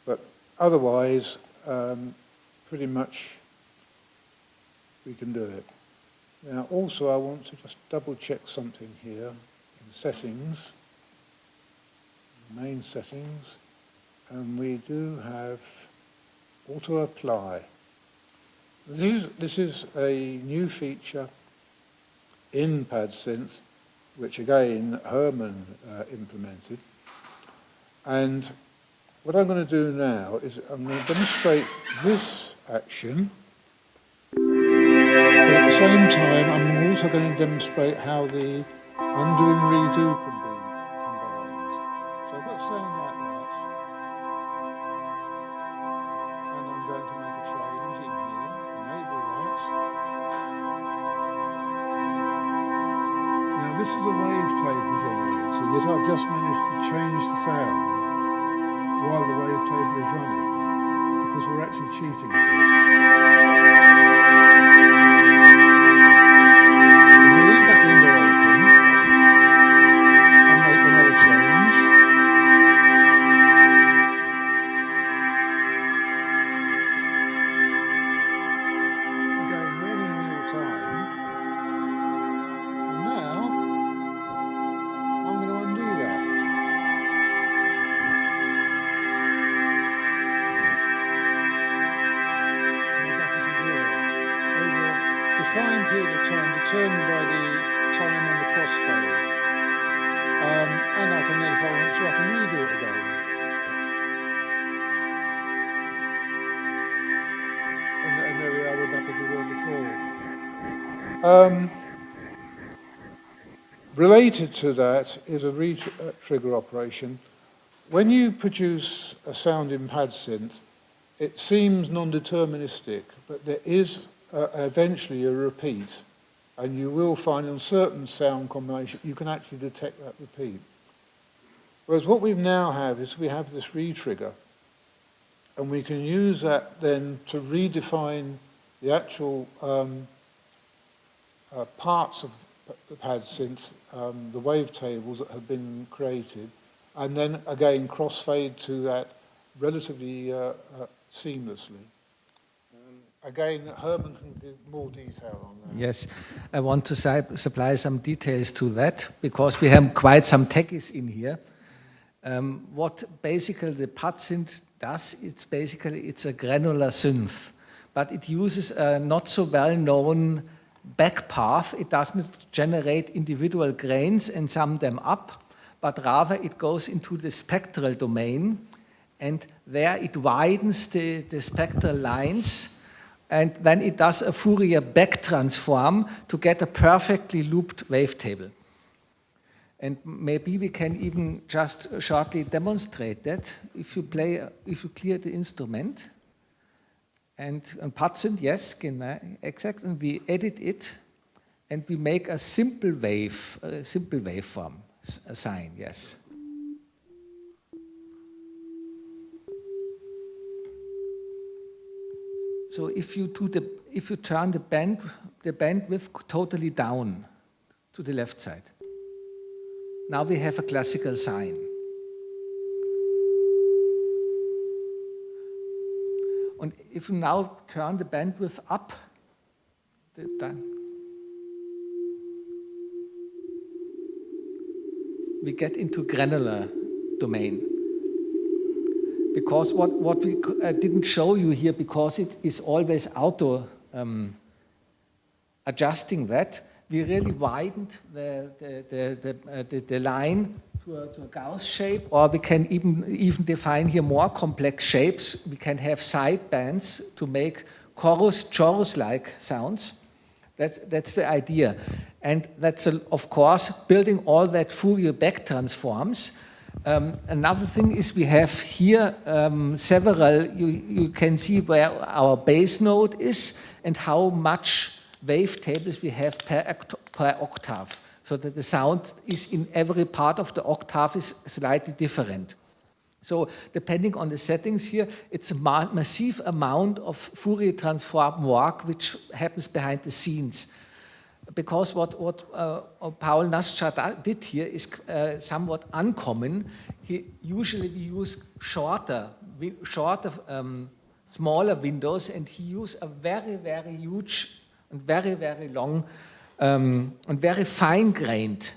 But otherwise, pretty much we can do it. Now also I want to just double check something here in settings, main settings, and we do have auto apply. This is a new feature in PadSynth, which again Herman implemented. And what I'm going to do now is I'm going to demonstrate this action. But at the same time, I'm also going to demonstrate how the undo and redo can be combined. So I've got sound like that. And I'm going to make a change in here, enable that. Now this is a wavetable generator, yet I've just managed to change the sound while the wavetable is running, because we're actually cheating a bit. Defined period of time determined by the time on the crossfade. And I can then, if I want to, I can redo it again. And there we are, we're back at the word before it. Related to that is a re-trigger operation. When you produce a sound in PadSynth, it seems non-deterministic, but there is eventually a repeat, and you will find on certain sound combinations you can actually detect that repeat. Whereas what we now have is we have this re-trigger, and we can use that then to redefine the actual parts of the PadSynth, the wavetables that have been created, and then again crossfade to that relatively seamlessly. Again, Herman can give more detail on that. Yes, I want to supply some details to that, because we have quite some techies in here. What basically the PadSynth does, it's a granular synth, but it uses a not so well-known backpath. It doesn't generate individual grains and sum them up, but rather it goes into the spectral domain, and there it widens the spectral lines, and then it does a Fourier back transform to get a perfectly looped wavetable. And maybe we can even just shortly demonstrate that if you clear the instrument. And PadSynth, yes, exact, and we edit it, and we make a simple waveform, a sine, yes. So if you turn the bandwidth totally down to the left side, now we have a classical sine. And if you now turn the bandwidth up, we get into granular domain. Because what we didn't show you here, because it is always auto adjusting that, we really widened the line to a Gauss shape, or we can even define here more complex shapes. We can have side bands to make chorus-like sounds. That's the idea. And that's, of course, building all that Fourier back transforms. Another thing is we have here several, you can see where our base note is and how much wavetables we have per octave, so that the sound is in every part of the octave is slightly different. So depending on the settings here, it's a massive amount of Fourier transform work which happens behind the scenes. Because what Paul Naschat did here is somewhat uncommon. Usually we use shorter, smaller windows, and he used a very, very huge and very, very long and very fine-grained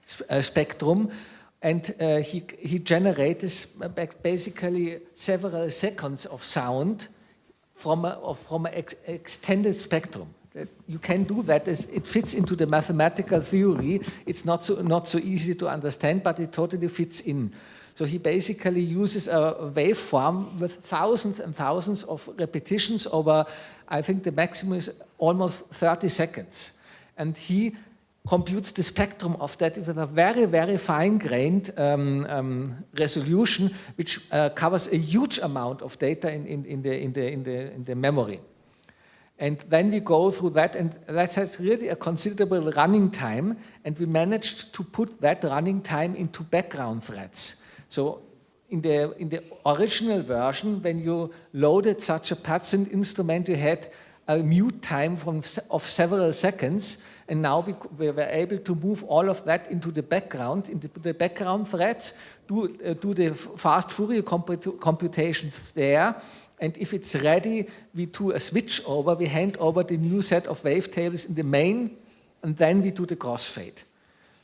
spectrum. And he generates basically several seconds of sound from an extended spectrum. You can do that. It fits into the mathematical theory. It's not so easy to understand, but it totally fits in. So he basically uses a waveform with thousands and thousands of repetitions over, I think the maximum is almost 30 seconds. And he computes the spectrum of that with a very, very fine-grained resolution, which covers a huge amount of data in the memory. And then we go through that, and that has really a considerable running time, and we managed to put that running time into background threads. So in the original version, when you loaded such a pattern instrument, you had a mute time of several seconds, and now we were able to move all of that into the background threads, do the fast Fourier computations there, and if it's ready, we do a switch over, we hand over the new set of wavetables in the main, and then we do the crossfade.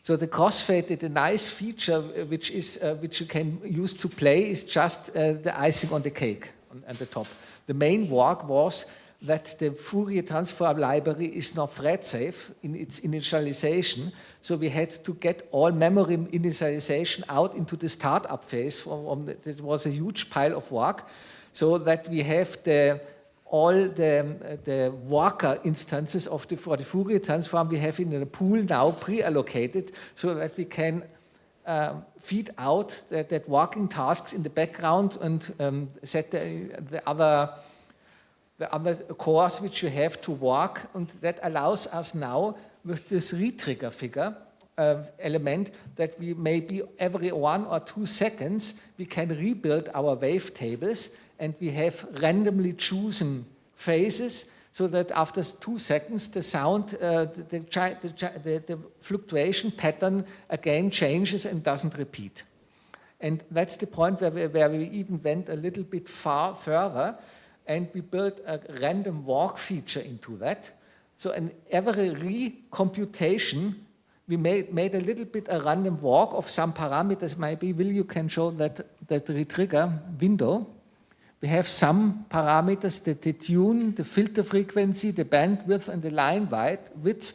So the crossfade, the nice feature which you can use to play is just the icing on the cake on the top. The main work was that the Fourier transform library is not thread safe in its initialization, so we had to get all memory initialization out into the startup phase. That was a huge pile of work, so that we have all the worker instances for the Fourier transform we have in a pool now pre-allocated, so that we can feed out that working tasks in the background and set the other cores which you have to work, and that allows us now with this retrigger figure element that we maybe every 1 or 2 seconds we can rebuild our wavetables, and we have randomly chosen phases, so that after 2 seconds the sound, the fluctuation pattern again changes and doesn't repeat. And that's the point where we even went a little bit further, and we built a random walk feature into that. So in every recomputation, we made a little bit a random walk of some parameters. Maybe you can show that retrigger window. We have some parameters, the tune, the filter frequency, the bandwidth, and the line width,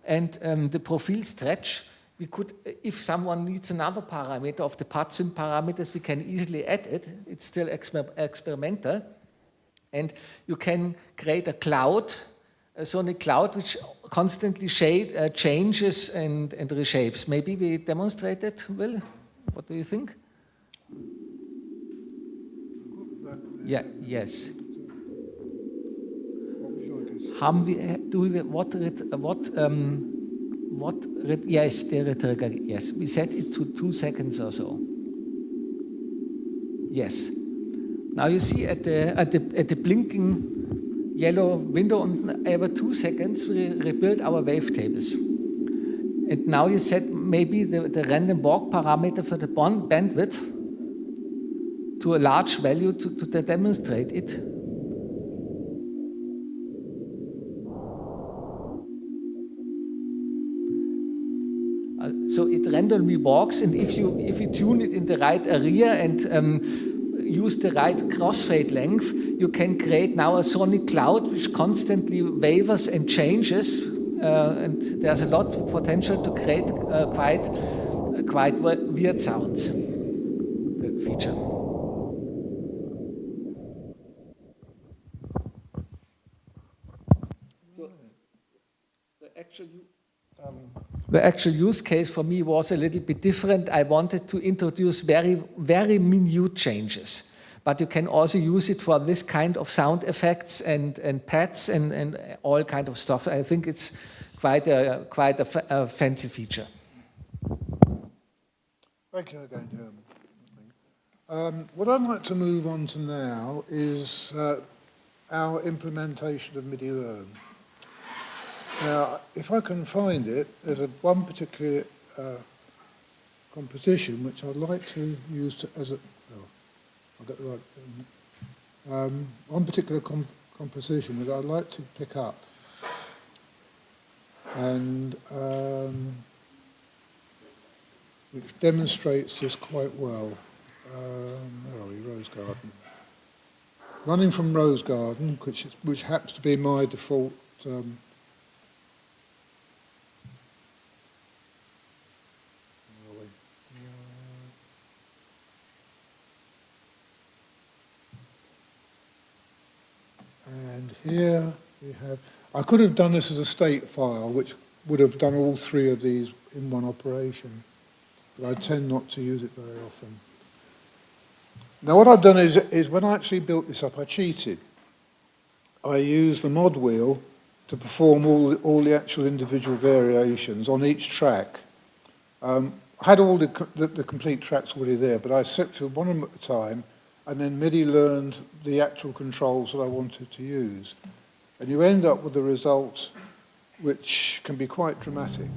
and the profile stretch. We could, if someone needs another parameter of the pattern parameters, we can easily add it. It's still experimental. And you can create a cloud, a sonic cloud, which constantly changes and reshapes. Maybe we demonstrate it, Will? What do you think? Yeah, yes. Yes, the retrigger, yes. We set it to 2 seconds or so. Yes. Now you see at the blinking yellow window, and every 2 seconds we rebuild our wavetables. And now you set maybe the random walk parameter for the bandwidth to a large value to demonstrate it. So it randomly walks, and if you tune it in the right area and use the right crossfade length, you can create now a sonic cloud which constantly wavers and changes, and there's a lot of potential to create quite weird sounds. The feature. The actual use case for me was a little bit different. I wanted to introduce very, very minute changes. But you can also use it for this kind of sound effects and pads and all kind of stuff. I think it's quite a fancy feature. Thank you again, Herman. What I'd like to move on to now is our implementation of MIDI Learn. Now, if I can find it, there's one particular composition which I'd like to use as a... Oh, I'll get the right... one particular composition that I'd like to pick up. And which demonstrates this quite well. Where are we? Rose Garden. Running from Rose Garden, which happens to be my default and here we have, I could have done this as a state file, which would have done all three of these in one operation, but I tend not to use it very often. Now what I've done is when I actually built this up, I cheated. I used the mod wheel to perform all the actual individual variations on each track. I had all the complete tracks already there, but I selected one of them at a time and then MIDI learned the actual controls that I wanted to use. And you end up with a result which can be quite dramatic.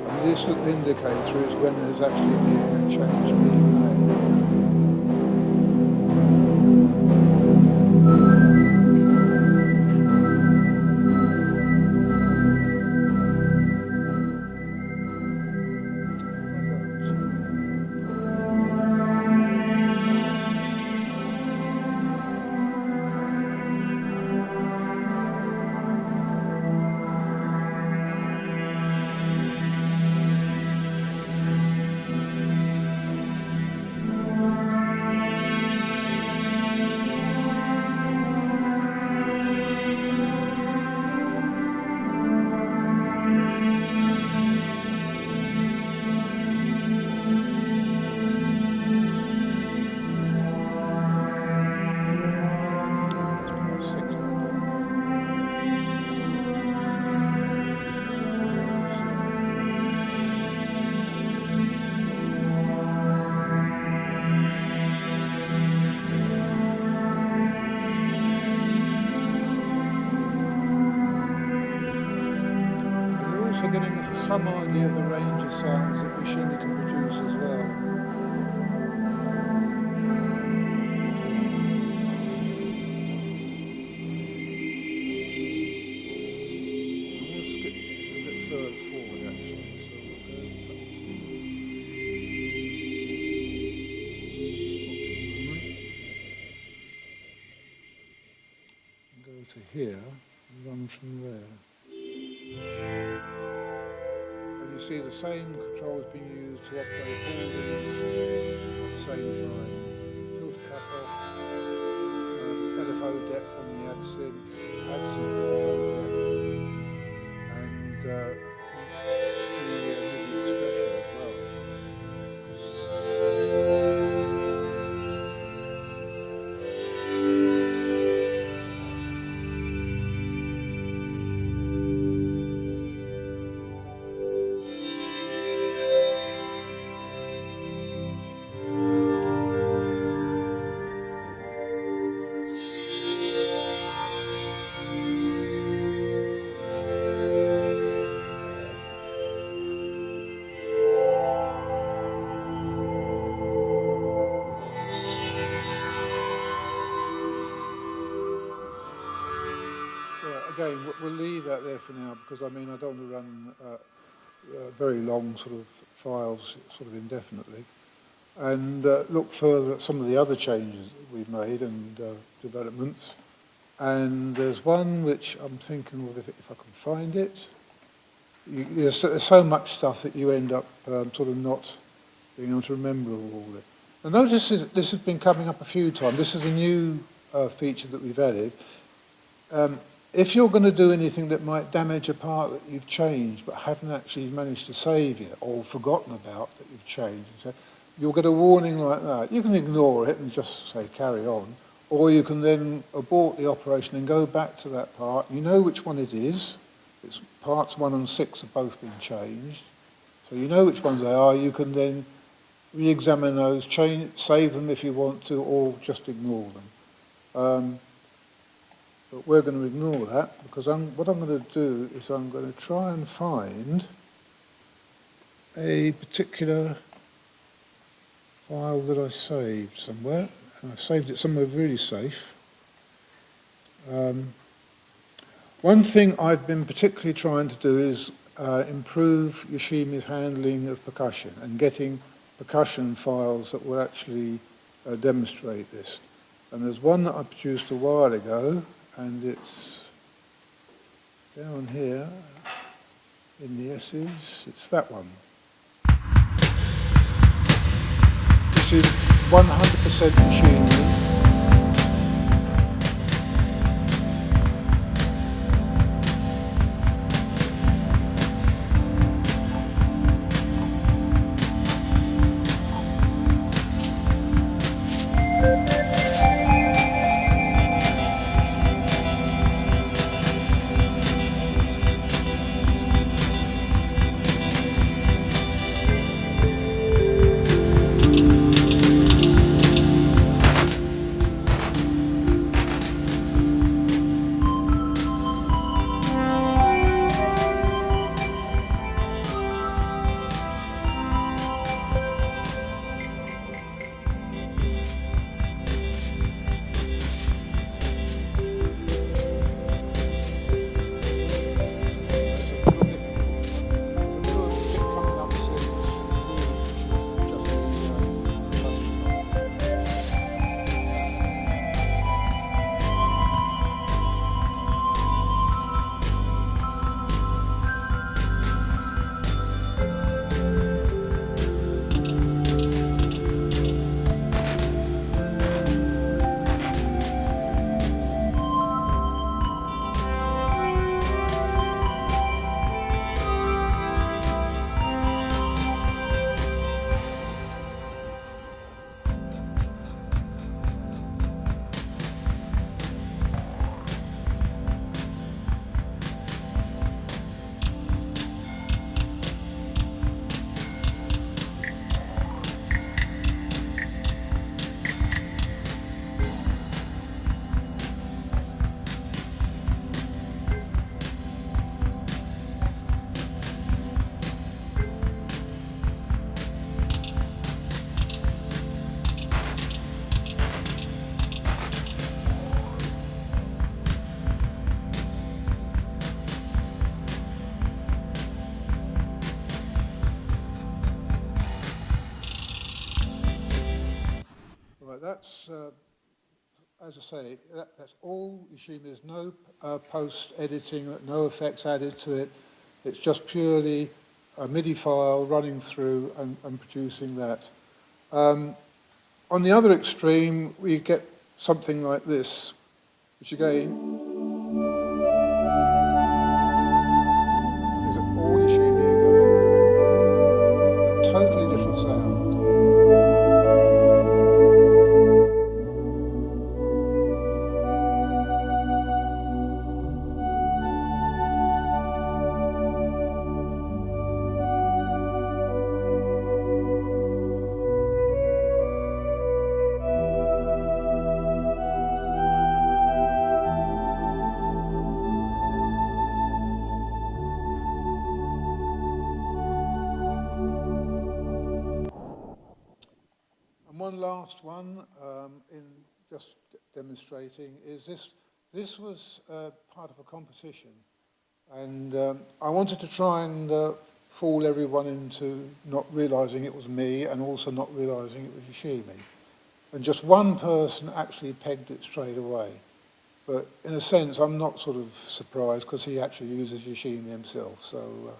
And this little indicator is when there's actually a change being made. Getting some idea of the range of sounds that machinery can produce as well. I'm going to skip a bit further forward actually. So go to here and run from there. You see the same controls being used to operate all these at the same time. Filter cutoff, LFO depth on the absinthe LFO depth, and the MIDI expression as well. Again, we'll leave that there for now because I mean I don't want to run very long sort of files sort of indefinitely, and look further at some of the other changes that we've made and developments. And there's one which I'm thinking of if I can find it. There's so much stuff that you end up sort of not being able to remember all of it. And notice this has been coming up a few times. This is a new feature that we've added. If you're going to do anything that might damage a part that you've changed but haven't actually managed to save yet or forgotten about that you've changed, so you'll get a warning like that. You can ignore it and just say carry on, or you can then abort the operation and go back to that part. You know which one it is. It's parts 1 and 6 have both been changed. So you know which ones they are. You can then re-examine those, save them if you want to, or just ignore them. But we're going to ignore that because what I'm going to do is I'm going to try and find a particular file that I saved somewhere. And I've saved it somewhere really safe. One thing I've been particularly trying to do is improve Yoshimi's handling of percussion and getting percussion files that will actually demonstrate this. And there's one that I produced a while ago, and it's down here in the S's. It's that one. This is 100% machinery. That's, as I say, that's all Yoshimi. There's no post-editing, no effects added to it. It's just purely a MIDI file running through and producing that. On the other extreme, we get something like this, which again is all Yoshimi again. A totally different sound. One last one, in just demonstrating, is this. This was part of a competition, and I wanted to try and fool everyone into not realizing it was me and also not realizing it was Yoshimi. And just one person actually pegged it straight away. But in a sense, I'm not sort of surprised because he actually uses Yoshimi himself. So.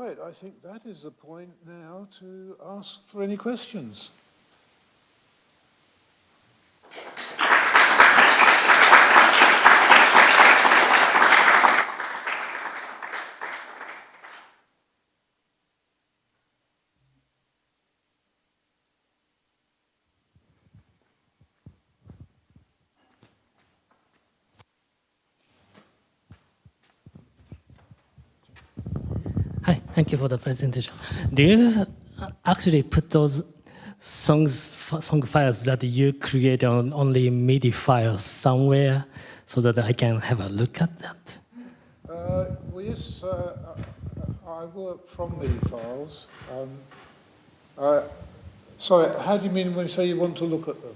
Right, I think that is the point now to ask for any questions. Hi, thank you for the presentation. Do you actually put those song files that you create on only MIDI files somewhere so that I can have a look at that? Well, yes, I work from MIDI files. Sorry, how do you mean when you say you want to look at them?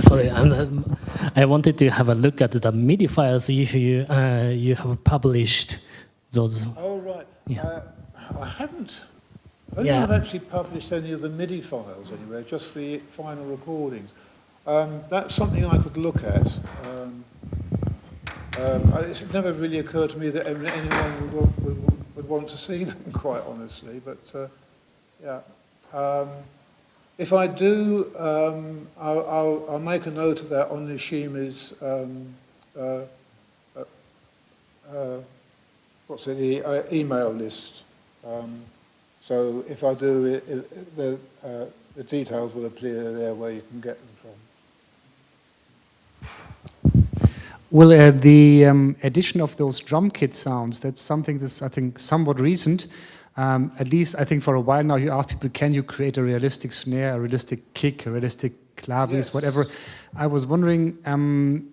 Sorry, I wanted to have a look at the MIDI files if you you have published those. Oh, right. Yeah. I haven't. I don't Yeah. think I've actually published any of the MIDI files anywhere, just the final recordings. That's something I could look at. It's never really occurred to me that anyone would want to see them, quite honestly. But yeah, if I do, I'll make a note of that on Nishima's the email list. So if I do, the details will appear there where you can get them from. Well, the addition of those drum kit sounds, that's something that's, I think, somewhat recent. At least, I think for a while now, you ask people, can you create a realistic snare, a realistic kick, a realistic claves, Yes. whatever. I was wondering,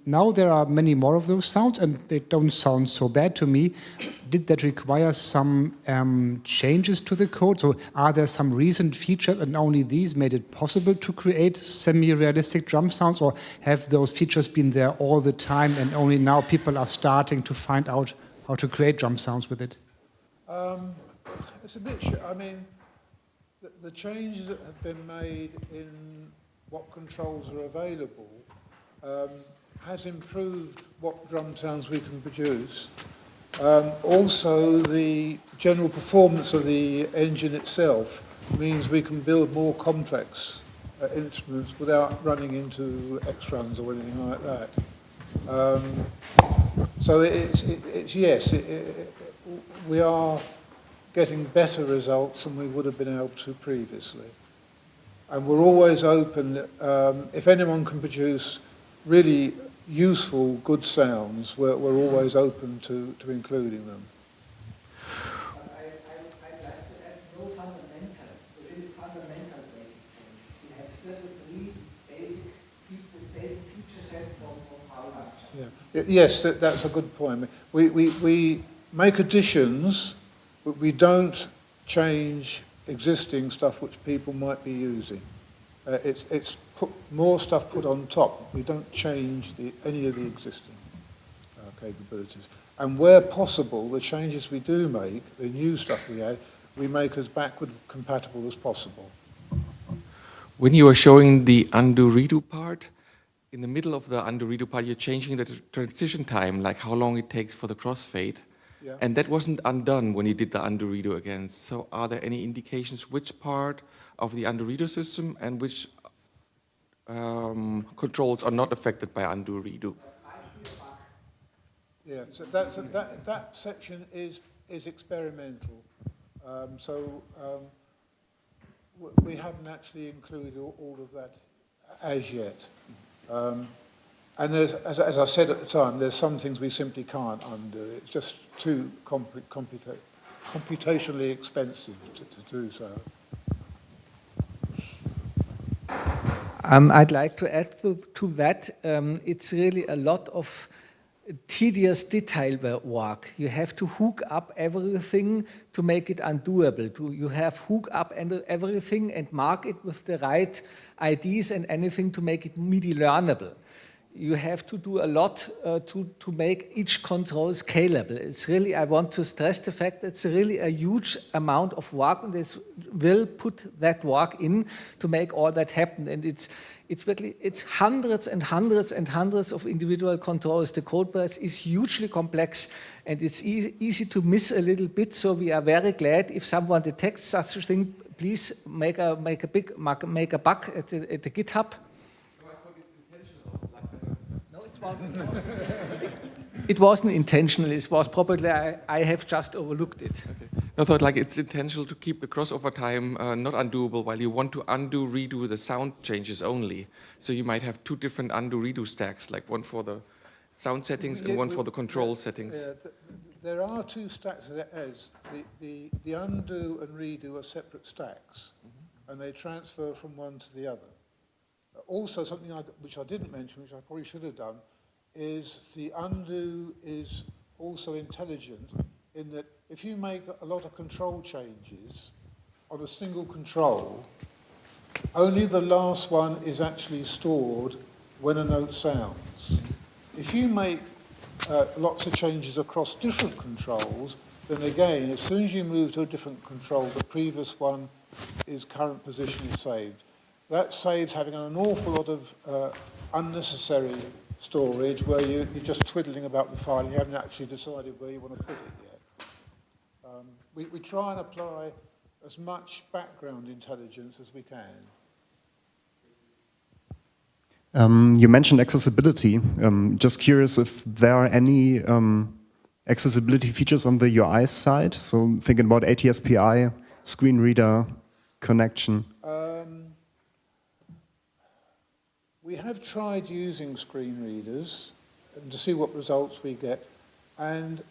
now there are many more of those sounds, and they don't sound so bad to me. Did that require some changes to the code? So are there some recent features, and only these made it possible to create semi-realistic drum sounds, or have those features been there all the time, and only now people are starting to find out how to create drum sounds with it? It's a bit, I mean, the changes that have been made in what controls are available has improved what drum sounds we can produce. Also, the general performance of the engine itself means we can build more complex instruments without running into X-runs or anything like that. So yes, we are getting better results than we would have been able to previously. And we're always open, if anyone can produce really useful, good sounds, we're always open to including them. I'd like to add no fundamental, really fundamental changes. We have still three basic feature sets of our structure. Yeah. Yes, that's a good point. We make additions, but we don't change existing stuff which people might be using. It's put more stuff put on top. We don't change any of the existing capabilities. And where possible, the changes we do make, the new stuff we add, we make as backward compatible as possible. When you are showing the undo-redo part, in the middle of the undo-redo part, you're changing the transition time, like how long it takes for the crossfade. Yeah. And that wasn't undone when you did the undo-redo again. So are there any indications which part of the undo-redo system and which controls are not affected by undo-redo? Yeah, so that section is experimental. We haven't actually included all of that as yet. And there's, as I said at the time, there's some things we simply can't undo. It's just too computationally expensive to do so. I'd like to add to that, it's really a lot of tedious detail work. You have to hook up everything to make it undoable. You have hook up everything and mark it with the right IDs and anything to make it MIDI learnable. You have to do a lot to make each control scalable. It's really, I want to stress the fact that it's really a huge amount of work, and this will put that work in to make all that happen. And it's hundreds and hundreds and hundreds of individual controls. The code base is hugely complex, and it's easy to miss a little bit. So we are very glad if someone detects such a thing. Please make a bug at the GitHub. No, it wasn't. It wasn't intentional. It was probably I have just overlooked it. Okay. I thought like it's intentional to keep the crossover time not undoable while you want to undo, redo the sound changes only. So you might have two different undo, redo stacks, like one for the sound settings and one for the control settings. There are two stacks as the undo and redo are separate stacks, and they transfer from one to the other. Also, something which I didn't mention, which I probably should have done, is the undo is also intelligent in that if you make a lot of control changes on a single control, only the last one is actually stored when a note sounds. If you make lots of changes across different controls, then again, as soon as you move to a different control, the previous one is current position is saved. That saves having an awful lot of unnecessary storage where you're just twiddling about the file and you haven't actually decided where you want to put it yet. We try and apply as much background intelligence as we can. You mentioned accessibility. Just curious if there are any accessibility features on the UI side. So thinking about ATSPI, screen reader, connection. We have tried using screen readers to see what results we get, and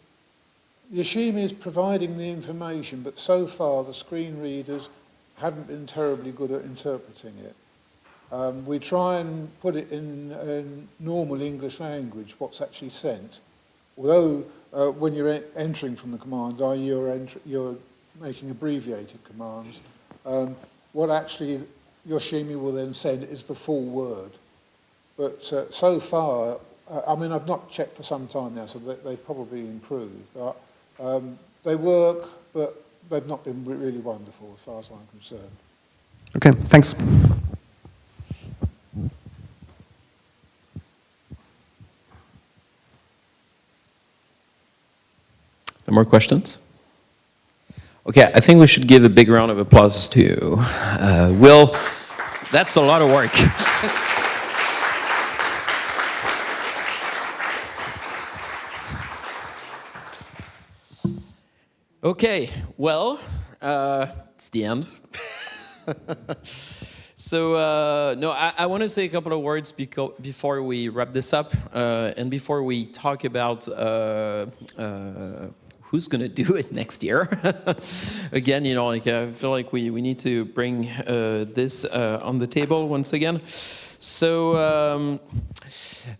Yoshimi is providing the information, but so far the screen readers haven't been terribly good at interpreting it. We try and put it in normal English language, what's actually sent, although when you're entering from the command line, you're making abbreviated commands. What actually Yoshimi will then send is the full word. But so far, I mean, I've not checked for some time now, so they've probably improved. But they work, but they've not been really wonderful as far as I'm concerned. Okay, thanks. No more questions? Okay, I think we should give a big round of applause to Will. That's a lot of work. Okay, well, it's the end. So, no, I want to say a couple of words before we wrap this up, and before we talk about who's going to do it next year. Again, you know, like I feel like we need to bring this on the table once again. So,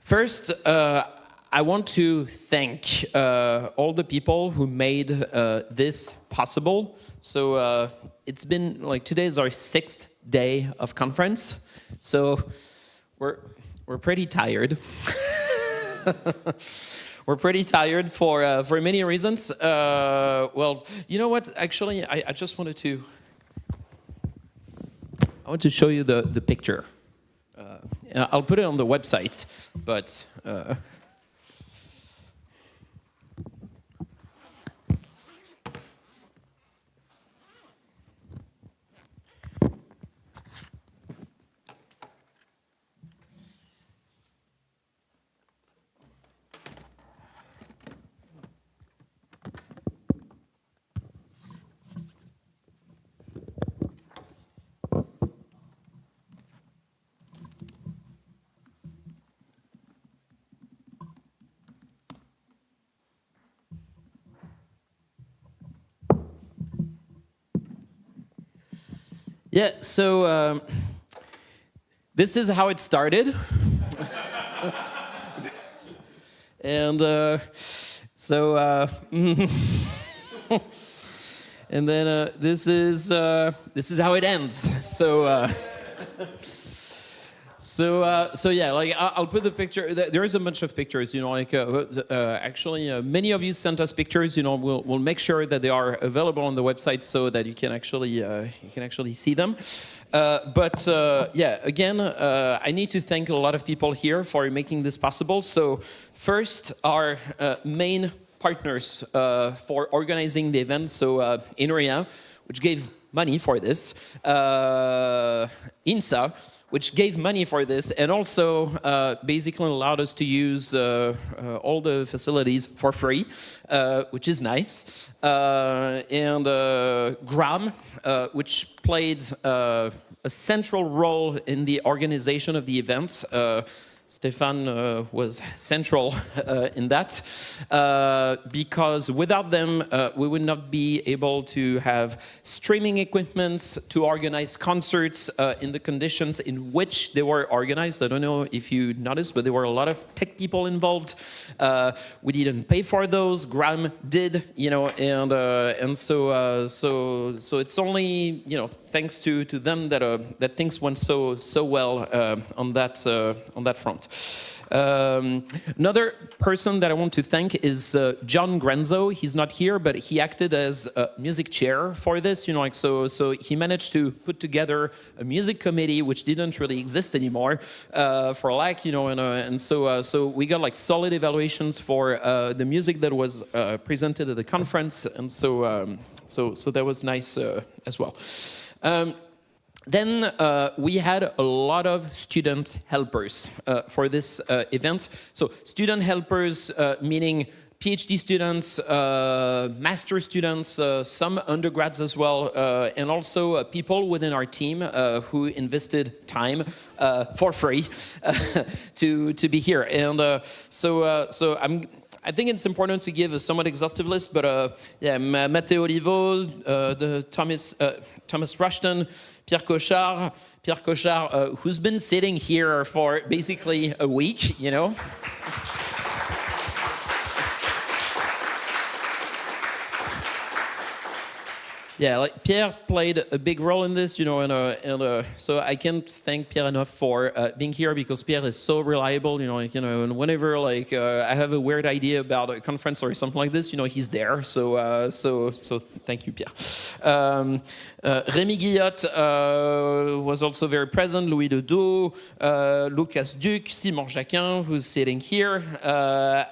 first, I want to thank all the people who made this possible. So it's been like today's our 6th day of conference, so we're pretty tired. We're pretty tired for many reasons. Well, you know what? Actually, I just wanted to. I want to show you the picture. I'll put it on the website, but. Yeah, so this is how it started. And and then this is how it ends. So So yeah, like I'll put the picture. There is a bunch of pictures, you know. Like actually, many of you sent us pictures. You know, we'll make sure that they are available on the website so that you can actually see them. But yeah, again, I need to thank a lot of people here for making this possible. So first, our main partners for organizing the event. So INRIA, which gave money for this, INSA, which gave money for this, and also basically allowed us to use all the facilities for free, which is nice. And Graham, which played a central role in the organization of the event. Stefan was central in that because without them, we would not be able to have streaming equipment to organize concerts in the conditions in which they were organized. I don't know if you noticed, but there were a lot of tech people involved. We didn't pay for those. Graham did, you know, and so it's only, you know, thanks to them that things went so well on that front. Another person that I want to thank is John Grenzo. He's not here, but he acted as a music chair for this. You know, like so he managed to put together a music committee which didn't really exist anymore for LAC. You know, and so we got like solid evaluations for the music that was presented at the conference, and so that was nice as well. Then we had a lot of student helpers for this event. So student helpers meaning PhD students, master students, some undergrads as well, and also people within our team who invested time for free to be here. And so I think it's important to give a somewhat exhaustive list, but yeah, Matteo Olivo, Thomas Rushton, Pierre Cochard, who's been sitting here for basically a week, you know. Yeah, like Pierre played a big role in this, you know, and so I can't thank Pierre enough for being here because Pierre is so reliable, you know, like, you know, and whenever like I have a weird idea about a conference or something like this, you know, he's there. So thank you, Pierre. Rémi Guillotte was also very present. Louis Ledoux, Lucas Duc, Simon Jacquin, who's sitting here,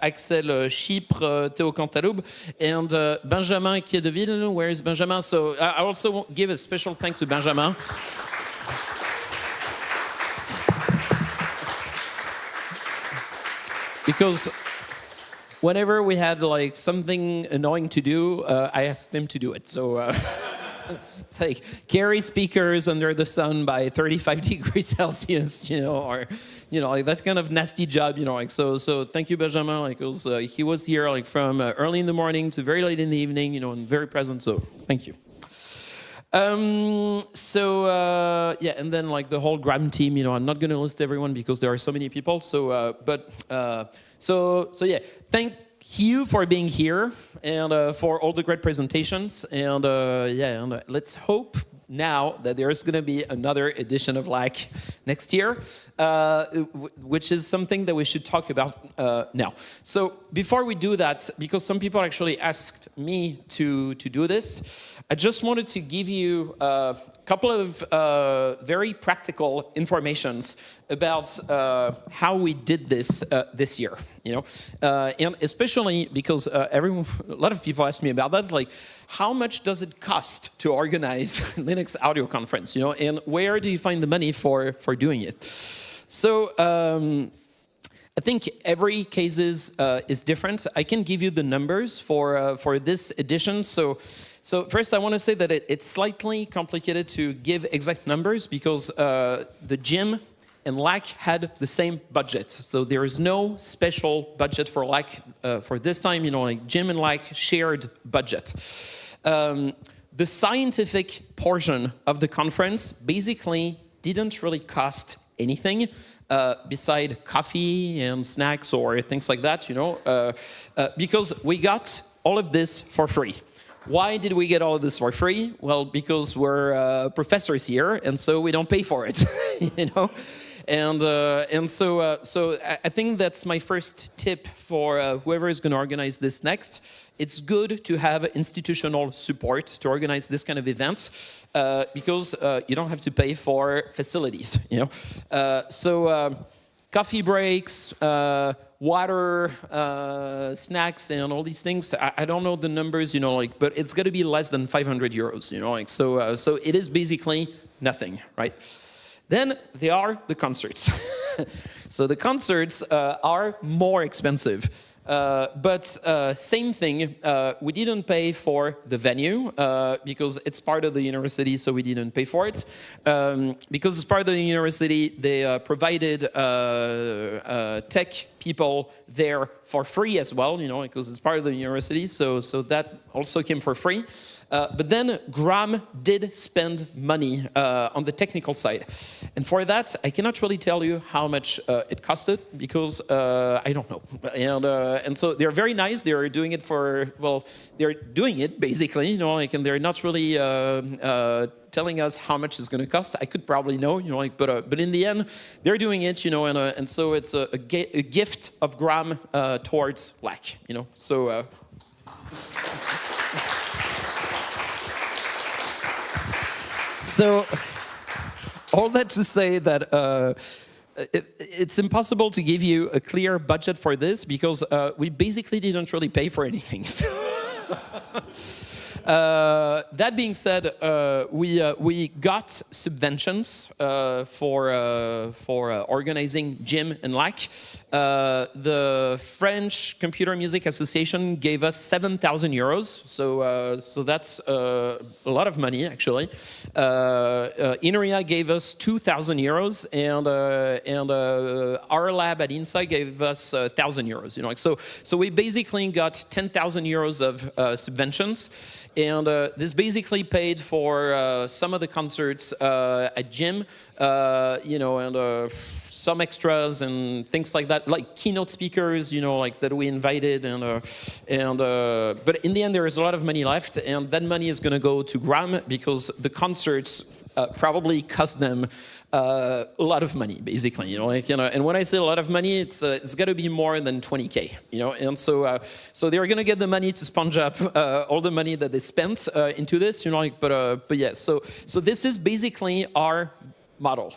Axel Chypre, Théo Cantaloube, and Benjamin Quiedeville. Where is Benjamin? So I also give a special thanks to Benjamin. Because whenever we had like something annoying to do, I asked him to do it. So it's like carry speakers under the sun by 35 degrees Celsius, you know, or you know, like that kind of nasty job, you know, like so thank you, Benjamin. Like it was, he was here like from early in the morning to very late in the evening, you know, and very present. So thank you. Yeah, and then like the whole Graham team, you know, I'm not going to list everyone because there are so many people. So yeah, thank you for being here and for all the great presentations. And yeah, and let's hope now that there's going to be another edition of LAC next year, which is something that we should talk about now. So before we do that, because some people actually asked me to do this, I just wanted to give you a couple of very practical informations about how we did this this year, you know, and especially because a lot of people ask me about that, like how much does it cost to organize Linux audio conference, you know, and where do you find the money for doing it? So I think every case is different. I can give you the numbers for this edition. So first, I want to say that it's slightly complicated to give exact numbers because the gym and LAC had the same budget. So there is no special budget for LAC for this time. You know, like gym and LAC shared budget. The scientific portion of the conference basically didn't really cost anything beside coffee and snacks or things like that. You know, because we got all of this for free. Why did we get all of this for free? Well, because we're professors here, and so we don't pay for it, you know? And so I think that's my first tip for whoever is going to organize this next. It's good to have institutional support to organize this kind of event because you don't have to pay for facilities. Coffee breaks, water, snacks, and all these things. I don't know the numbers, but it's going to be less than 500 euros. So it is basically nothing, right? Then there are the concerts. So the concerts are more expensive. But same thing, we didn't pay for the venue because it's part of the university, so we didn't pay for it. Because it's part of the university, they provided tech people there for free as well, because it's part of the university, so that also came for free. But then Graham did spend money on the technical side. And for that, I cannot really tell you how much it costed because I don't know. And so they're very nice. They're doing it they're doing it basically, and they're not really telling us how much it's going to cost. I could probably know, but in the end, they're doing it, and so it's a gift of Graham towards LAC, so. So, all that to say that it's impossible to give you a clear budget for this because we basically didn't really pay for anything. That being said, we got subventions for organizing Jim and LAC. The French Computer Music Association gave us 7,000 euros, so that's a lot of money actually. INRIA gave us 2,000 euros, and our lab at INSA gave us 1,000 euros. So we basically got 10,000 euros of subventions. And this basically paid for some of the concerts at Jim, and some extras and things like that, like keynote speakers, that we invited. But in the end, there is a lot of money left, and that money is going to go to Graham because the concerts probably cost them a lot of money, basically, and when I say a lot of money, it's got to be more than 20K, and so they're gonna get the money to sponge up all the money that they spent into this, but yeah, so this is basically our model,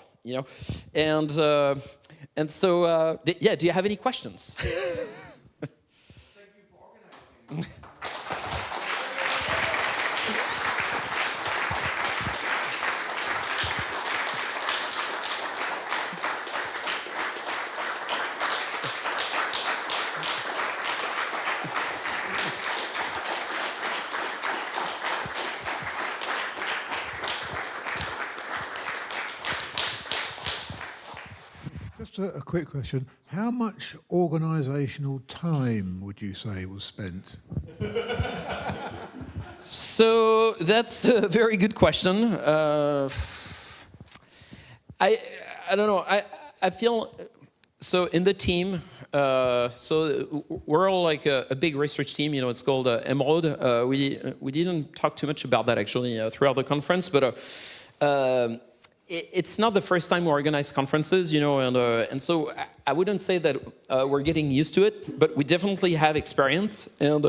and so yeah, do you have any questions? Thank you for organizing. Just a quick question. How much organisational time would you say was spent? So that's a very good question. I don't know. I feel so in the team. So we're all like a big research team. It's called Emerald. We didn't talk too much about that actually throughout the conference, but. It's not the first time we organize conferences, and so I wouldn't say that we're getting used to it, but we definitely have experience, and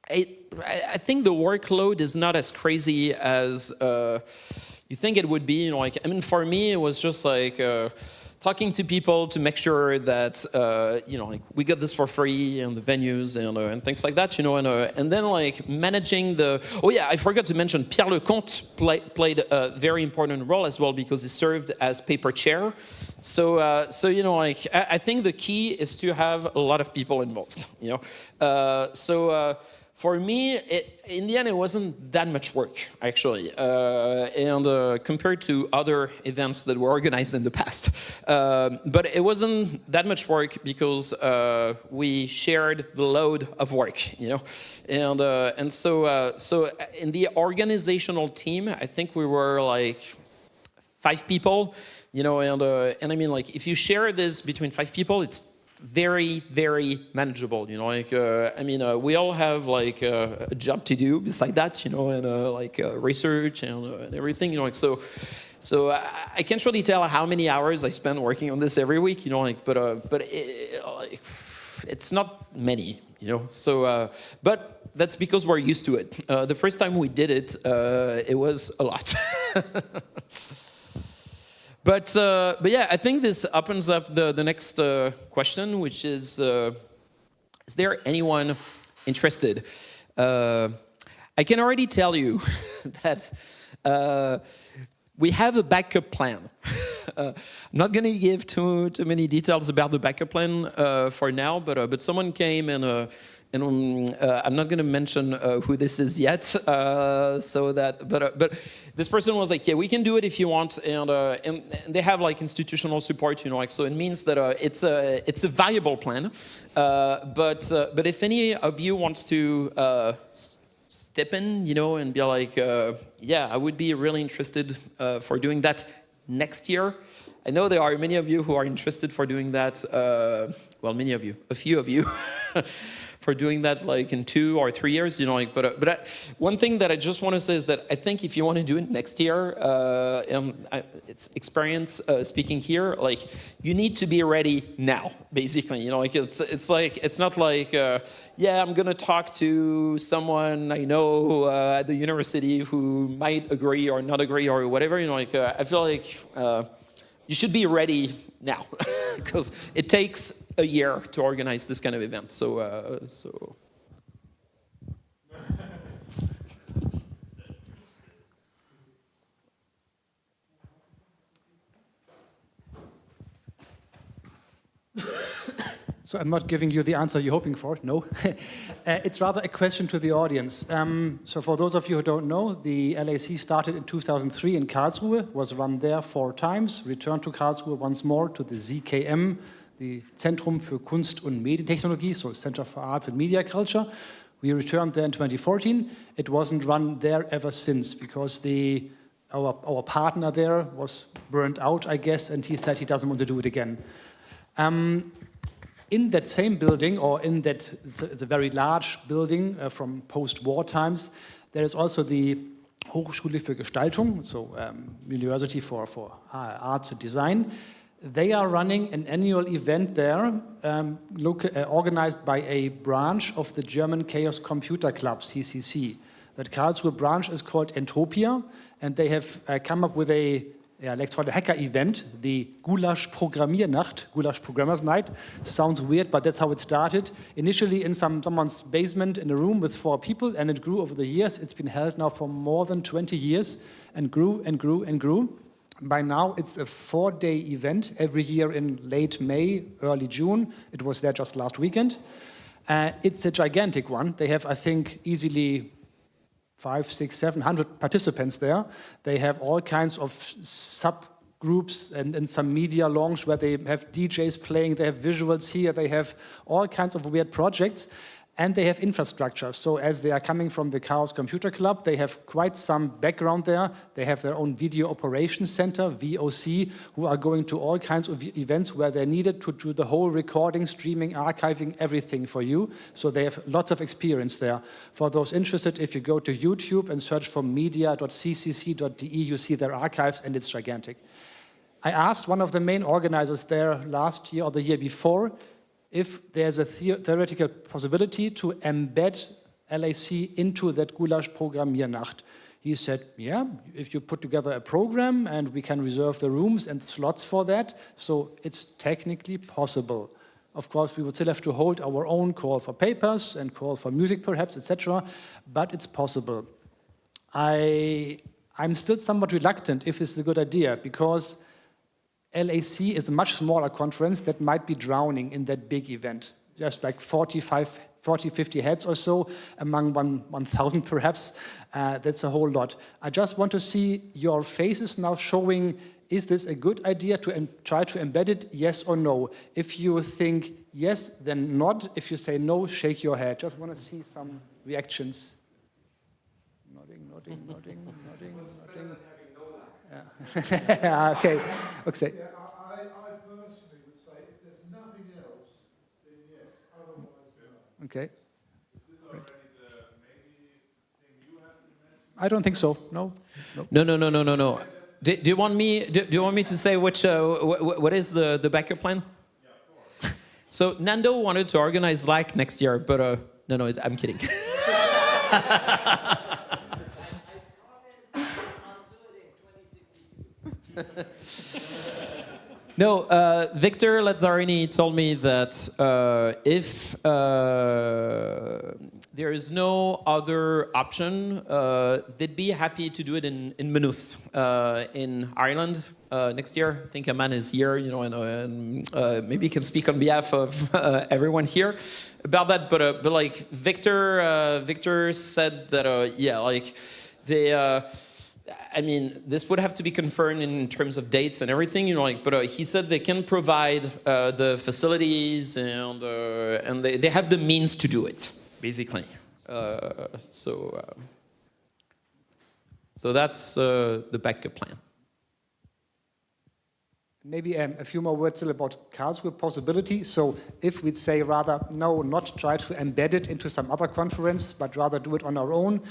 I think the workload is not as crazy as you think it would be. For me, it was just like talking to people to make sure that we got this for free and the venues and things like that, and then like managing the. Oh yeah, I forgot to mention Pierre Lecomte played a very important role as well because he served as paper chair. So I think the key is to have a lot of people involved. For me, in the end, it wasn't that much work, actually, and compared to other events that were organized in the past. But it wasn't that much work because we shared the load of work, and so in the organizational team, I think we were like 5 people, and I mean, like, if you share this between 5 people, it's very, very manageable, we all have like a job to do beside that, and research and everything, So I can't really tell how many hours I spend working on this every week, you know, like, but it's not many, you know. So, but that's because we're used to it. The first time we did it, it was a lot. But yeah, I think this opens up the next question, which is there anyone interested? I can already tell you that we have a backup plan. I'm not going to give too many details about the backup plan for now, but someone came and I'm not going to mention who this is yet. So that, but this person was like, yeah, we can do it if you want, and they have like institutional support, you know, like, so it means that it's a viable plan. But if any of you wants to step in, you know, and be like, yeah, I would be really interested for doing that next year. I know there are many of you who are interested for doing that. Well, many of you, a few of you. For doing that like in 2 or 3 years, you know, like, but one thing that I just want to say is that I think if you want to do it next year, it's experience speaking here, like you need to be ready now, basically, you know, like it's not like, yeah, I'm gonna talk to someone I know at the university who might agree or not agree or whatever, you know, like I feel like you should be ready now because it takes a year to organize this kind of event. So. So I'm not giving you the answer you're hoping for, no. It's rather a question to the audience. So for those of you who don't know, the LAC started in 2003 in Karlsruhe, was run there 4 times, returned to Karlsruhe once more to the ZKM, the Zentrum für Kunst- und Medientechnologie, so Center for Arts and Media Culture. We returned there in 2014. It wasn't run there ever since because our partner there was burned out, I guess, and he said he doesn't want to do it again. In that same building, or in that, it's a very large building from post-war times, there is also the Hochschule für Gestaltung, so University for Arts and Design. They are running an annual event there, organized by a branch of the German Chaos Computer Club, CCC. That Karlsruhe branch is called Entropia, and they have come up with a let's call it a hacker event, the Gulasch Programmiernacht, Gulasch Programmers Night. Sounds weird, but that's how it started. Initially in someone's basement in a room with 4 people, and it grew over the years. It's been held now for more than 20 years and grew and grew and grew. By now, it's a 4-day event every year in late May, early June. It was there just last weekend. It's a gigantic one. They have, I think, easily 500, 600, 700 participants there. They have all kinds of subgroups and some media launch where they have DJs playing, they have visuals here, they have all kinds of weird projects, and they have infrastructure. So as they are coming from the Chaos Computer Club, they have quite some background there. They have their own video operations center, VOC, who are going to all kinds of events where they're needed to do the whole recording, streaming, archiving, everything for you. So they have lots of experience there. For those interested, if you go to YouTube and search for media.ccc.de, you see their archives, and it's gigantic. I asked one of the main organizers there last year or the year before if there's a theoretical possibility to embed LAC into that Gulasch Programmiernacht. He said, yeah, if you put together a program and we can reserve the rooms and slots for that, so it's technically possible. Of course, we would still have to hold our own call for papers and call for music perhaps, etc., but it's possible. I'm still somewhat reluctant if this is a good idea, because LAC is a much smaller conference that might be drowning in that big event. Just like 40, 50 heads or so among 1,000 perhaps. That's a whole lot. I just want to see your faces now showing, is this a good idea to try to embed it, yes or no? If you think yes, then nod. If you say no, shake your head. Just want to see some reactions. Nodding, nodding, nodding, nodding, nodding. Yeah. Okay. Yeah, I personally would say if there's nothing else, then yes. Otherwise, no. Okay. Is this already the maybe thing you have to mention? I don't think so. No. No. Do you want me? Do you want me to say which? What is the backup plan? Yeah, of course. So Nando wanted to organize LAC next year, but no, I'm kidding. No, Victor Lazzarini told me that if there is no other option, they'd be happy to do it in Maynooth, in Ireland, next year. I think a man is here, and maybe he can speak on behalf of everyone here about that. But like Victor said that they. I mean, this would have to be confirmed in terms of dates and everything, but he said they can provide the facilities and they have the means to do it, basically. So that's the backup plan. Maybe a few more words still about Karlsruhe possibility. So if we'd say rather, no, not try to embed it into some other conference, but rather do it on our own,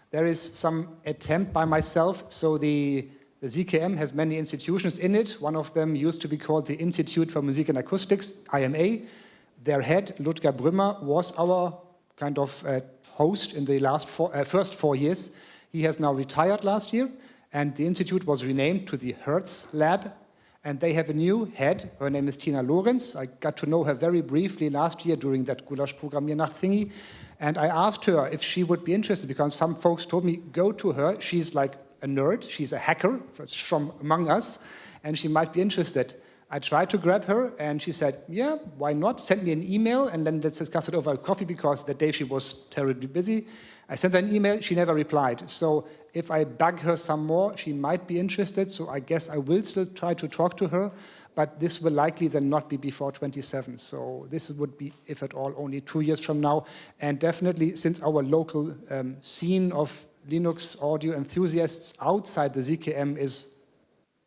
there is some attempt by myself. So the ZKM has many institutions in it. One of them used to be called the Institute for Music and Acoustics, IMA. Their head, Ludger Brümmer, was our kind of host in the first 4 years. He has now retired last year, and the institute was renamed to the Hertz Lab. And they have a new head. Her name is Tina Lorenz. I got to know her very briefly last year during that Gulasch Programmiernacht thingy. And I asked her if she would be interested, because some folks told me, go to her. She's like a nerd. She's a hacker from among us, and she might be interested. I tried to grab her, and she said, yeah, why not? Send me an email, and then let's discuss it over coffee, because that day she was terribly busy. I sent her an email. She never replied. So if I bug her some more, she might be interested. So I guess I will still try to talk to her. But this will likely then not be before 27. So this would be, if at all, only 2 years from now. And definitely, since our local scene of Linux audio enthusiasts outside the ZKM is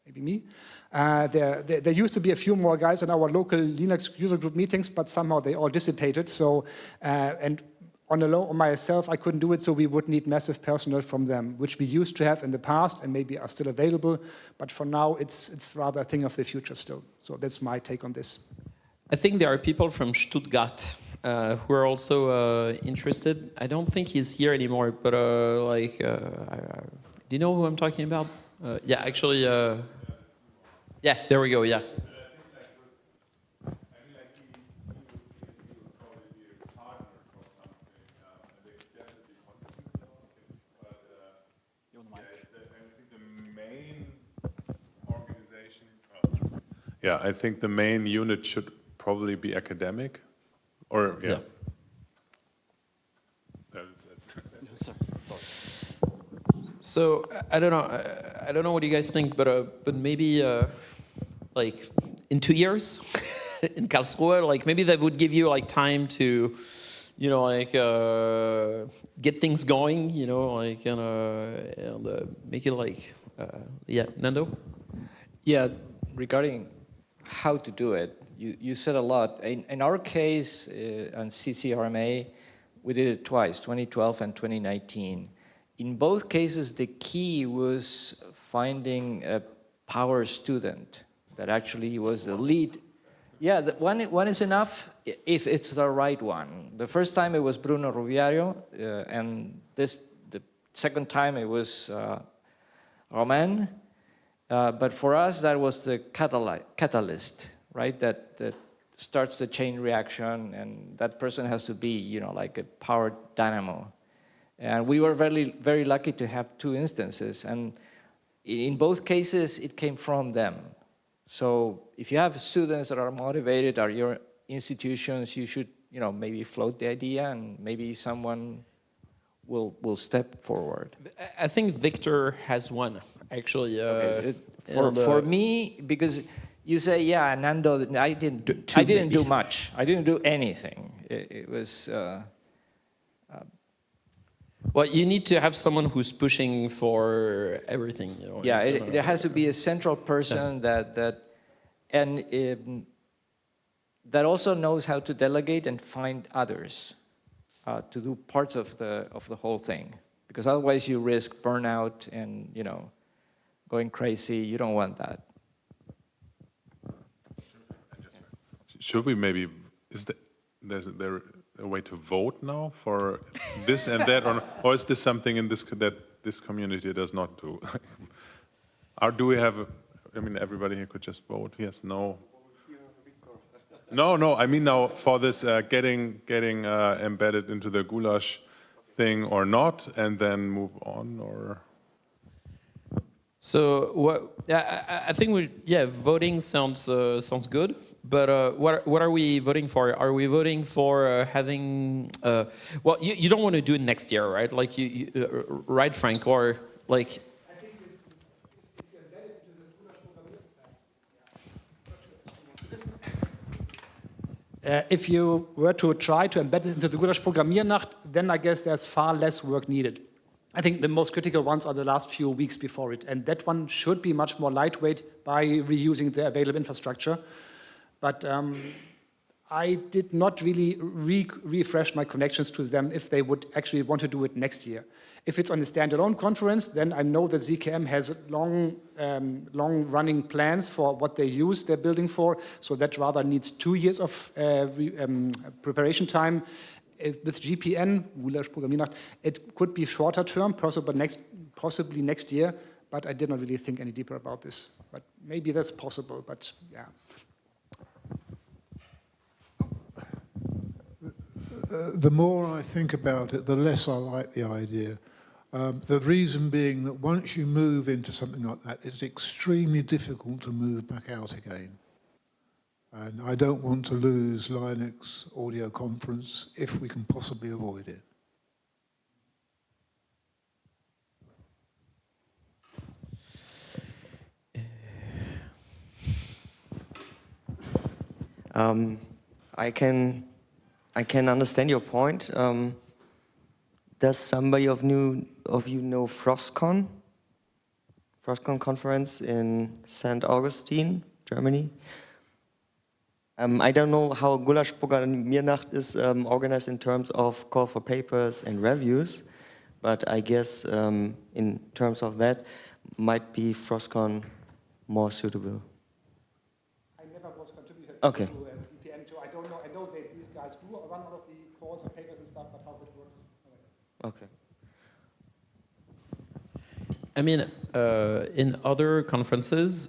maybe me, there used to be a few more guys in our local Linux user group meetings, but somehow they all dissipated. So, and on myself, I couldn't do it, so we would need massive personnel from them, which we used to have in the past and maybe are still available. But for now, it's rather a thing of the future still. So that's my take on this. I think there are people from Stuttgart who are also interested. I don't think he's here anymore, but do you know who I'm talking about? Yeah, actually, yeah, there we go, yeah. Yeah, I think the main unit should probably be academic, or yeah. That's it. Sorry. So I don't know what you guys think, but maybe like in 2 years in Karlsruhe, like maybe that would give you like time to, get things going, and make it like, yeah, Nando? Yeah, regarding how to do it, you said a lot. In our case, on CCRMA, we did it twice, 2012 and 2019. In both cases, the key was finding a power student that actually was the lead. Yeah, one is enough if it's the right one. The first time it was Bruno Rubiario, and the second time it was Romain. But for us, that was the catalyst, right? That starts the chain reaction, and that person has to be, like a power dynamo. And we were very, very lucky to have 2 instances, and in both cases, it came from them. So if you have students that are motivated at your institutions, you should, maybe float the idea, and maybe someone will step forward. I think Victor has one, actually. For me, because you say, yeah, Nando, I didn't do much. I didn't do anything. It was... well, you need to have someone who's pushing for everything. Yeah, it has to be a central person that also knows how to delegate and find others to do parts of the whole thing, because otherwise you risk burnout and going crazy. You don't want that. Should we maybe, is there a way to vote now for this and that, or is this something in this that this community does not do? Or do we have, I mean, everybody here could just vote, yes, no? No, I mean now for this getting embedded into the goulash thing or not, and then move on, or? So I think voting sounds good. But what are we voting for? Are we voting for having? Well, you don't want to do it next year, right? Like right, Frank, or like. If you were to try to embed it into the Goulash Programmiernacht, then I guess there's far less work needed. I think the most critical ones are the last few weeks before it, and that one should be much more lightweight by reusing the available infrastructure. But I did not really refresh my connections to them if they would actually want to do it next year. If it's on a standalone conference, then I know that ZKM has long-running plans for what they use their building for, so that rather needs 2 years of preparation time. With GPN, Goulash Programmiernacht, it could be shorter term, possibly next year, but I did not really think any deeper about this. But maybe that's possible, but yeah. The more I think about it, the less I like the idea. The reason being that once you move into something like that, it's extremely difficult to move back out again. And I don't want to lose Linux audio conference if we can possibly avoid it. I can understand your point. Does somebody of you know FrostCon? FrostCon conference in St. Augustine, Germany. I don't know how Goulash Programmiernacht is organized in terms of call for papers and reviews, but I guess in terms of that, might be FrostCon more suitable. I never was contributed Okay. to VPN, so I don't know. I know that these guys do run all of the calls and papers and stuff, but how it works. Okay. I mean, in other conferences,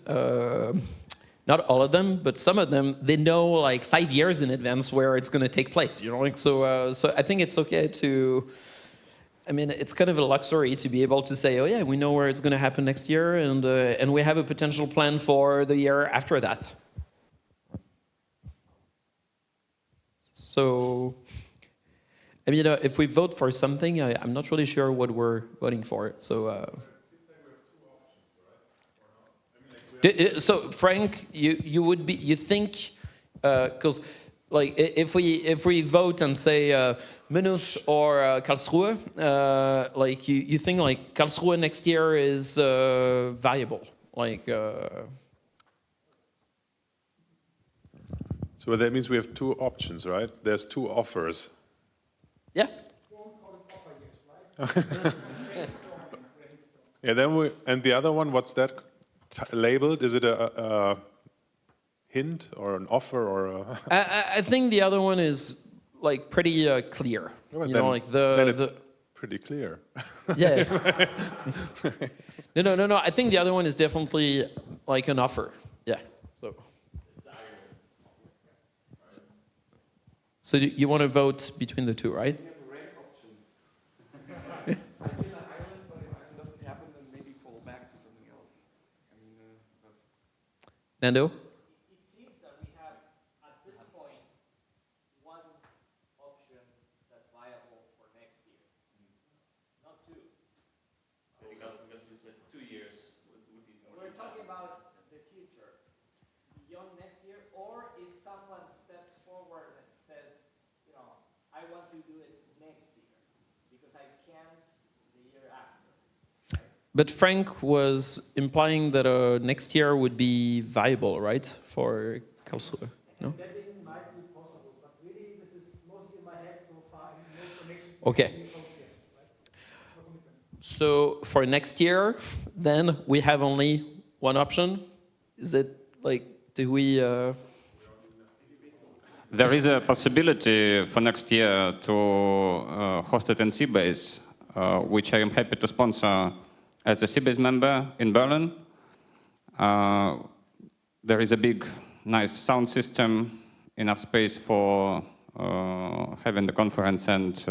not all of them, but some of them, they know like 5 years in advance where it's going to take place. You know, like so I think it's okay to. I mean, it's kind of a luxury to be able to say, oh yeah, we know where it's going to happen next year, and we have a potential plan for the year after that. So, I mean, if we vote for something, I'm not really sure what we're voting for. So. So Frank, you think because like if we vote and say Maynooth or Karlsruhe, like you think like Karlsruhe next year is valuable, like. So that means we have two options, right? There's two offers. Yeah. Yeah. Then and the other one, what's that? Labeled? Is it a hint or an offer or a? I think the other one is like pretty clear. Well, you then, know, like then it's pretty clear. Yeah. No. I think the other one is definitely like an offer. Yeah. So you want to vote between the two, right? Nando? It seems that we have, at this point, one option that's viable for next year, not two. Because you said 2 years would be more. We're talking about the future, beyond next year, or if someone steps forward and says, you know, I want to do it next year, because I can't the year after. But Frank was implying that next year would be viable, right, for Karlsruhe? No? That might be possible, but really this is mostly in my head so far. Okay. So for next year, then we have only one option? Is it like, do we... There is a possibility for next year to host it in Seabase, which I am happy to sponsor as a Seabase member in Berlin. There is a big, nice sound system, enough space for having the conference, and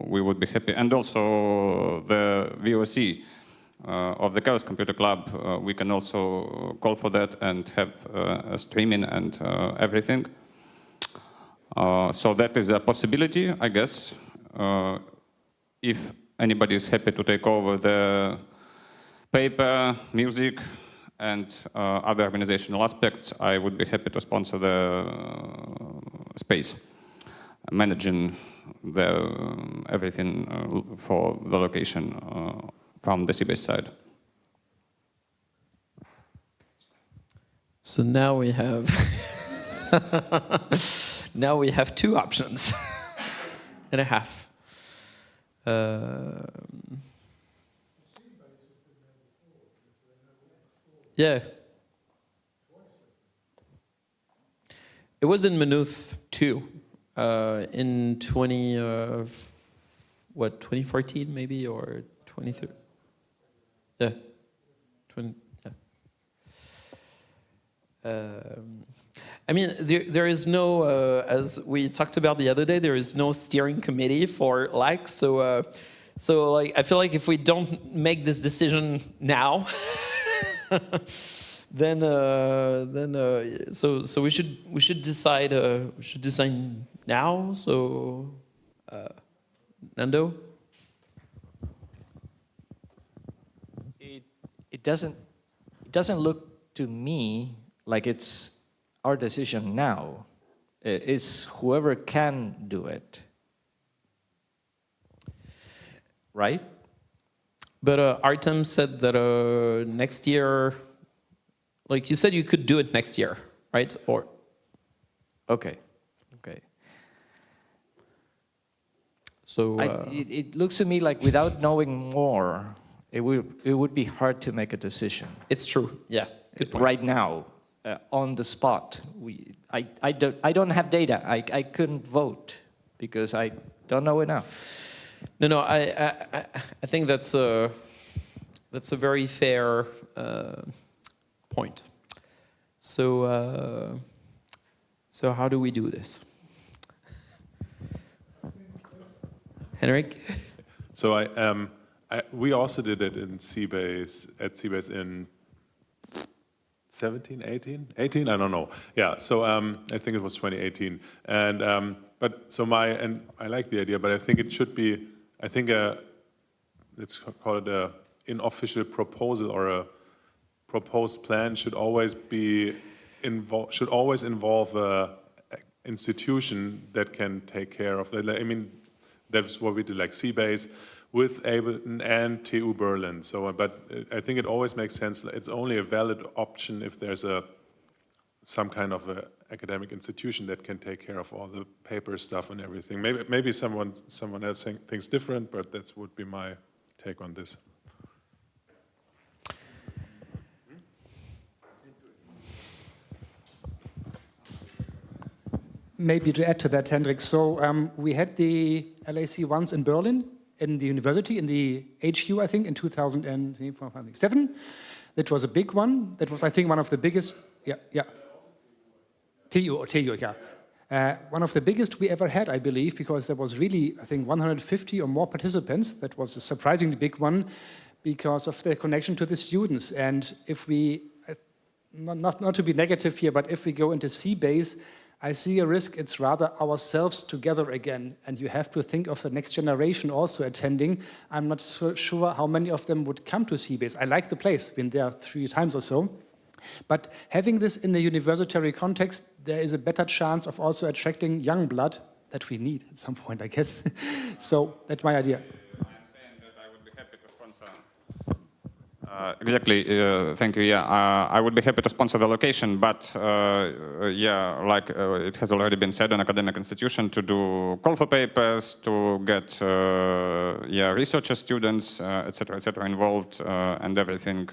we would be happy. And also the VOC of the Chaos Computer Club, we can also call for that and have streaming and everything. So that is a possibility, I guess. If anybody is happy to take over the paper, music, and other organizational aspects, I would be happy to sponsor the space, managing everything for the location from the Seabase side. So now we have now we have two options and a half. Yeah. It was in Maynooth too, in 2014 maybe, or 23. Yeah. 20, yeah. I mean, there is no, as we talked about the other day, there is no steering committee for LAC. So like, I feel like if we don't make this decision now, then we should decide now. So, Nando. It doesn't look to me like it's our decision now. It's whoever can do it, right? But Artem said that next year, like you said, you could do it next year, right? Or okay. So it looks to me like without knowing more, it would be hard to make a decision. It's true. Yeah. Good point. Right now, on the spot, I don't have data. I couldn't vote because I don't know enough. No. I think that's a very fair point. So how do we do this, Henrik? So we also did it in Seabase, at Seabase in 17, 18, I don't know. Yeah, so I think it was 2018. And I like the idea, but I think it should be, let's call it a unofficial proposal, or a proposed plan should always involve a institution that can take care of that. I mean, that's what we did, like Seabase with Ableton and TU Berlin. So, but I think it always makes sense. It's only a valid option if there's some kind of a academic institution that can take care of all the paper stuff and everything. Maybe someone else thinks different, but that would be my take on this. Maybe to add to that, Hendrik, so we had the LAC once in Berlin, in the university, in the HU, I think, in 2007. That was a big one. That was, I think, one of the biggest, TU, yeah. One of the biggest we ever had, I believe, because there was really, I think, 150 or more participants. That was a surprisingly big one because of the connection to the students. And if we, not to be negative here, but if we go into Seabase, I see a risk it's rather ourselves together again, and you have to think of the next generation also attending. I'm not so sure how many of them would come to Seabase. I like the place, been there 3 times or so. But having this in the university context, there is a better chance of also attracting young blood that we need at some point, I guess. So that's my idea. I'm saying that I would be happy to sponsor Exactly. Thank you. Yeah, I would be happy to sponsor the location, but yeah, like it has already been said, an academic institution to do call for papers, to get yeah researcher students, etc., involved, and everything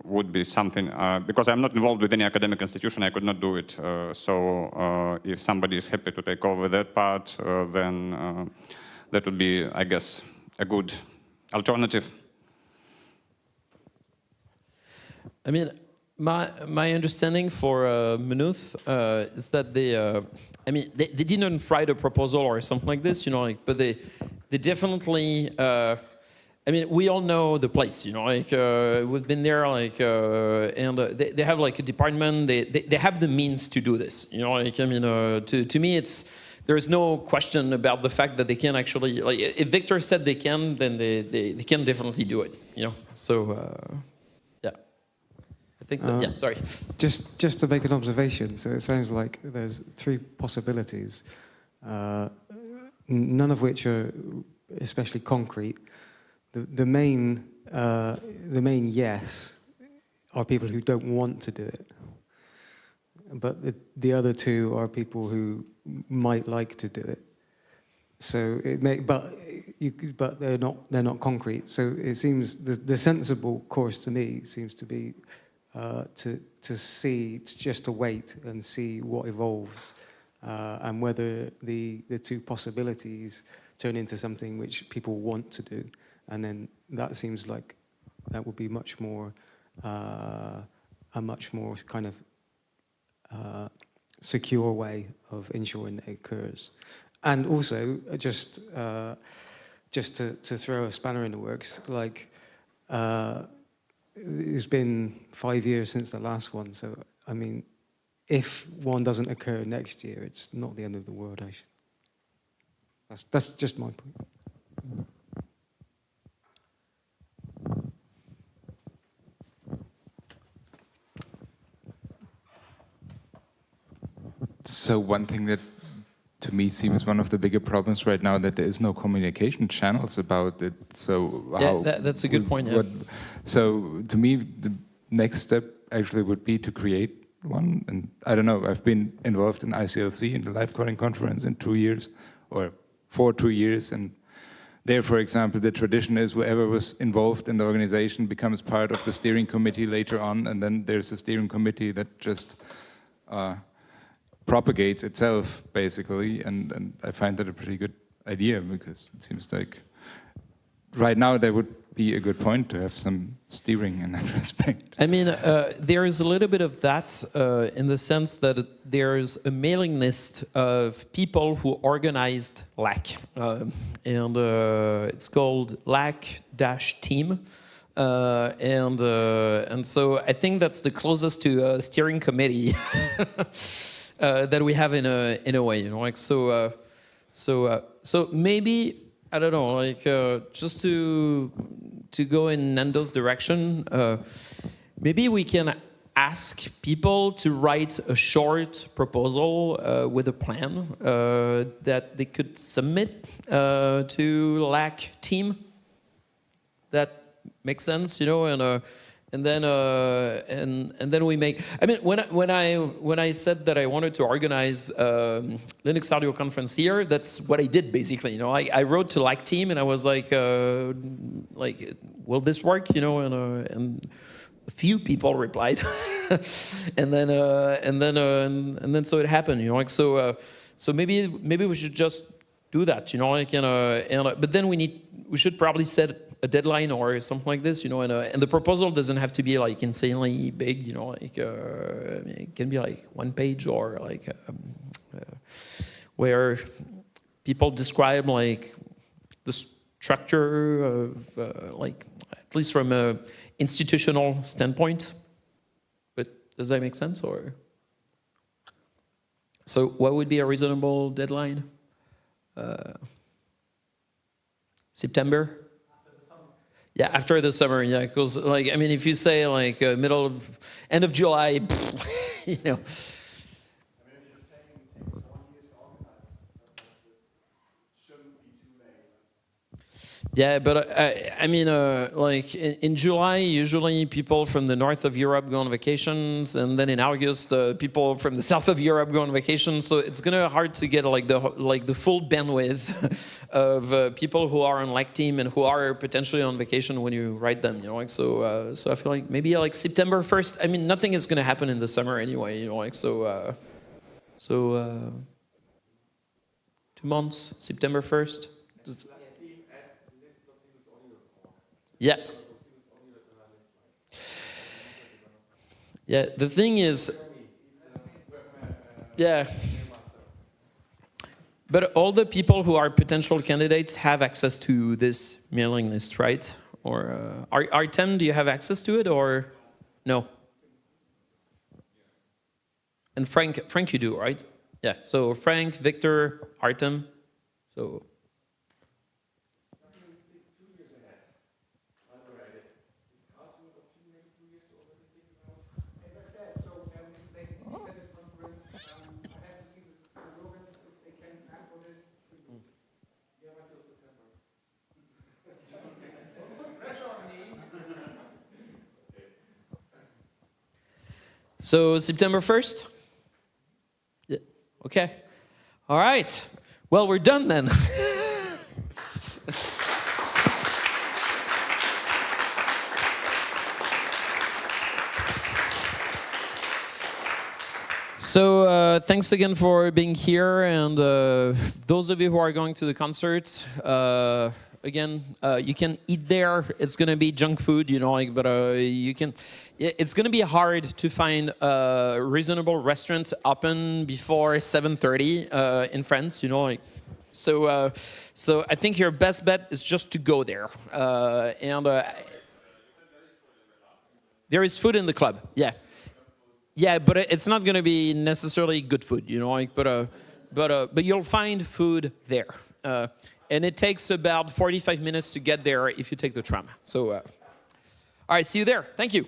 would be something. Because I'm not involved with any academic institution, I could not do it. So if somebody is happy to take over that part, then that would be, I guess, a good alternative. I mean, my understanding for Maynooth is that they, I mean, they didn't write a proposal or something like this, you know, like, but they definitely, I mean, we all know the place, you know, like we've been there, like, and they have like a department, they have the means to do this, you know, like, I mean, to me, there is no question about the fact that they can actually, like, if Victor said they can, then they can definitely do it, you know, so. I think so. Yeah, sorry. Just to make an observation, so it sounds like there's three possibilities, none of which are especially concrete. The main yes are people who don't want to do it, but the other two are people who might like to do it. So it may, but they're not concrete. So it seems the sensible course to me seems to be. To wait and see what evolves, and whether the two possibilities turn into something which people want to do, and then that seems like that would be much more a much more kind of secure way of ensuring that it occurs. And also just to throw a spanner in the works, like. It's been 5 years since the last one, so I mean, if one doesn't occur next year, it's not the end of the world. That's just my point. So one thing that to me seems one of the bigger problems right now, that there is no communication channels about it. So yeah, that's a good point. Yeah. So to me, the next step actually would be to create one. And I don't know, I've been involved in ICLC, in the live coding conference, in 2 years, or for 2 years. And there, for example, the tradition is whoever was involved in the organization becomes part of the steering committee later on. And then there's a steering committee that just propagates itself, basically, and I find that a pretty good idea, because it seems like right now there would be a good point to have some steering in that respect. I mean, there is a little bit of that in the sense that there's a mailing list of people who organized LAC, and it's called LAC-team. And so I think that's the closest to a steering committee that we have in a way, you know, like so maybe I don't know, like just to go in Nando's direction, maybe we can ask people to write a short proposal with a plan that they could submit to LAC team. That makes sense, you know, and then we make. I mean, when I said that I wanted to organize Linux audio conference here, that's what I did basically. You know, I wrote to LAC team and I was like, will this work? You know, and a few people replied, and then so it happened. You know, like so maybe we should just do that. You know, like but then we should probably set a deadline or something like this, you know, and the proposal doesn't have to be like insanely big, you know, like it can be like 1 page or like where people describe like the structure of like at least from a institutional standpoint. But does that make sense? Or so what would be a reasonable deadline? September? Yeah, after the summer, yeah, because like I mean, if you say like end of July, you know. I mean, if you're saying it takes 1 year to organize, so that shouldn't be too late. Yeah, but I mean, like in July, usually people from the north of Europe go on vacations, and then in August, people from the south of Europe go on vacation. So it's gonna hard to get like the full bandwidth of people who are on LAC team and who are potentially on vacation when you write them. You know, like so. So I feel like maybe like September 1st. I mean, nothing is gonna happen in the summer anyway. You know, like so. 2 months, September 1st. Yeah. Yeah, the thing is, yeah. But all the people who are potential candidates have access to this mailing list, right? Or Artem, do you have access to it or no? And Frank you do, right? Yeah, so Frank, Victor, Artem, so. So September 1st? Yeah. Okay. All right. Well, we're done then. So thanks again for being here, and those of you who are going to the concert, again, you can eat there. It's gonna be junk food, you know, like, but you can. It's gonna be hard to find a reasonable restaurant open before 7:30 in France, you know, like. So, so I think your best bet is just to go there, and there is food in the club, yeah. Yeah, but it's not going to be necessarily good food, you know. Like, but you'll find food there, and it takes about 45 minutes to get there if you take the tram. So, all right, see you there. Thank you.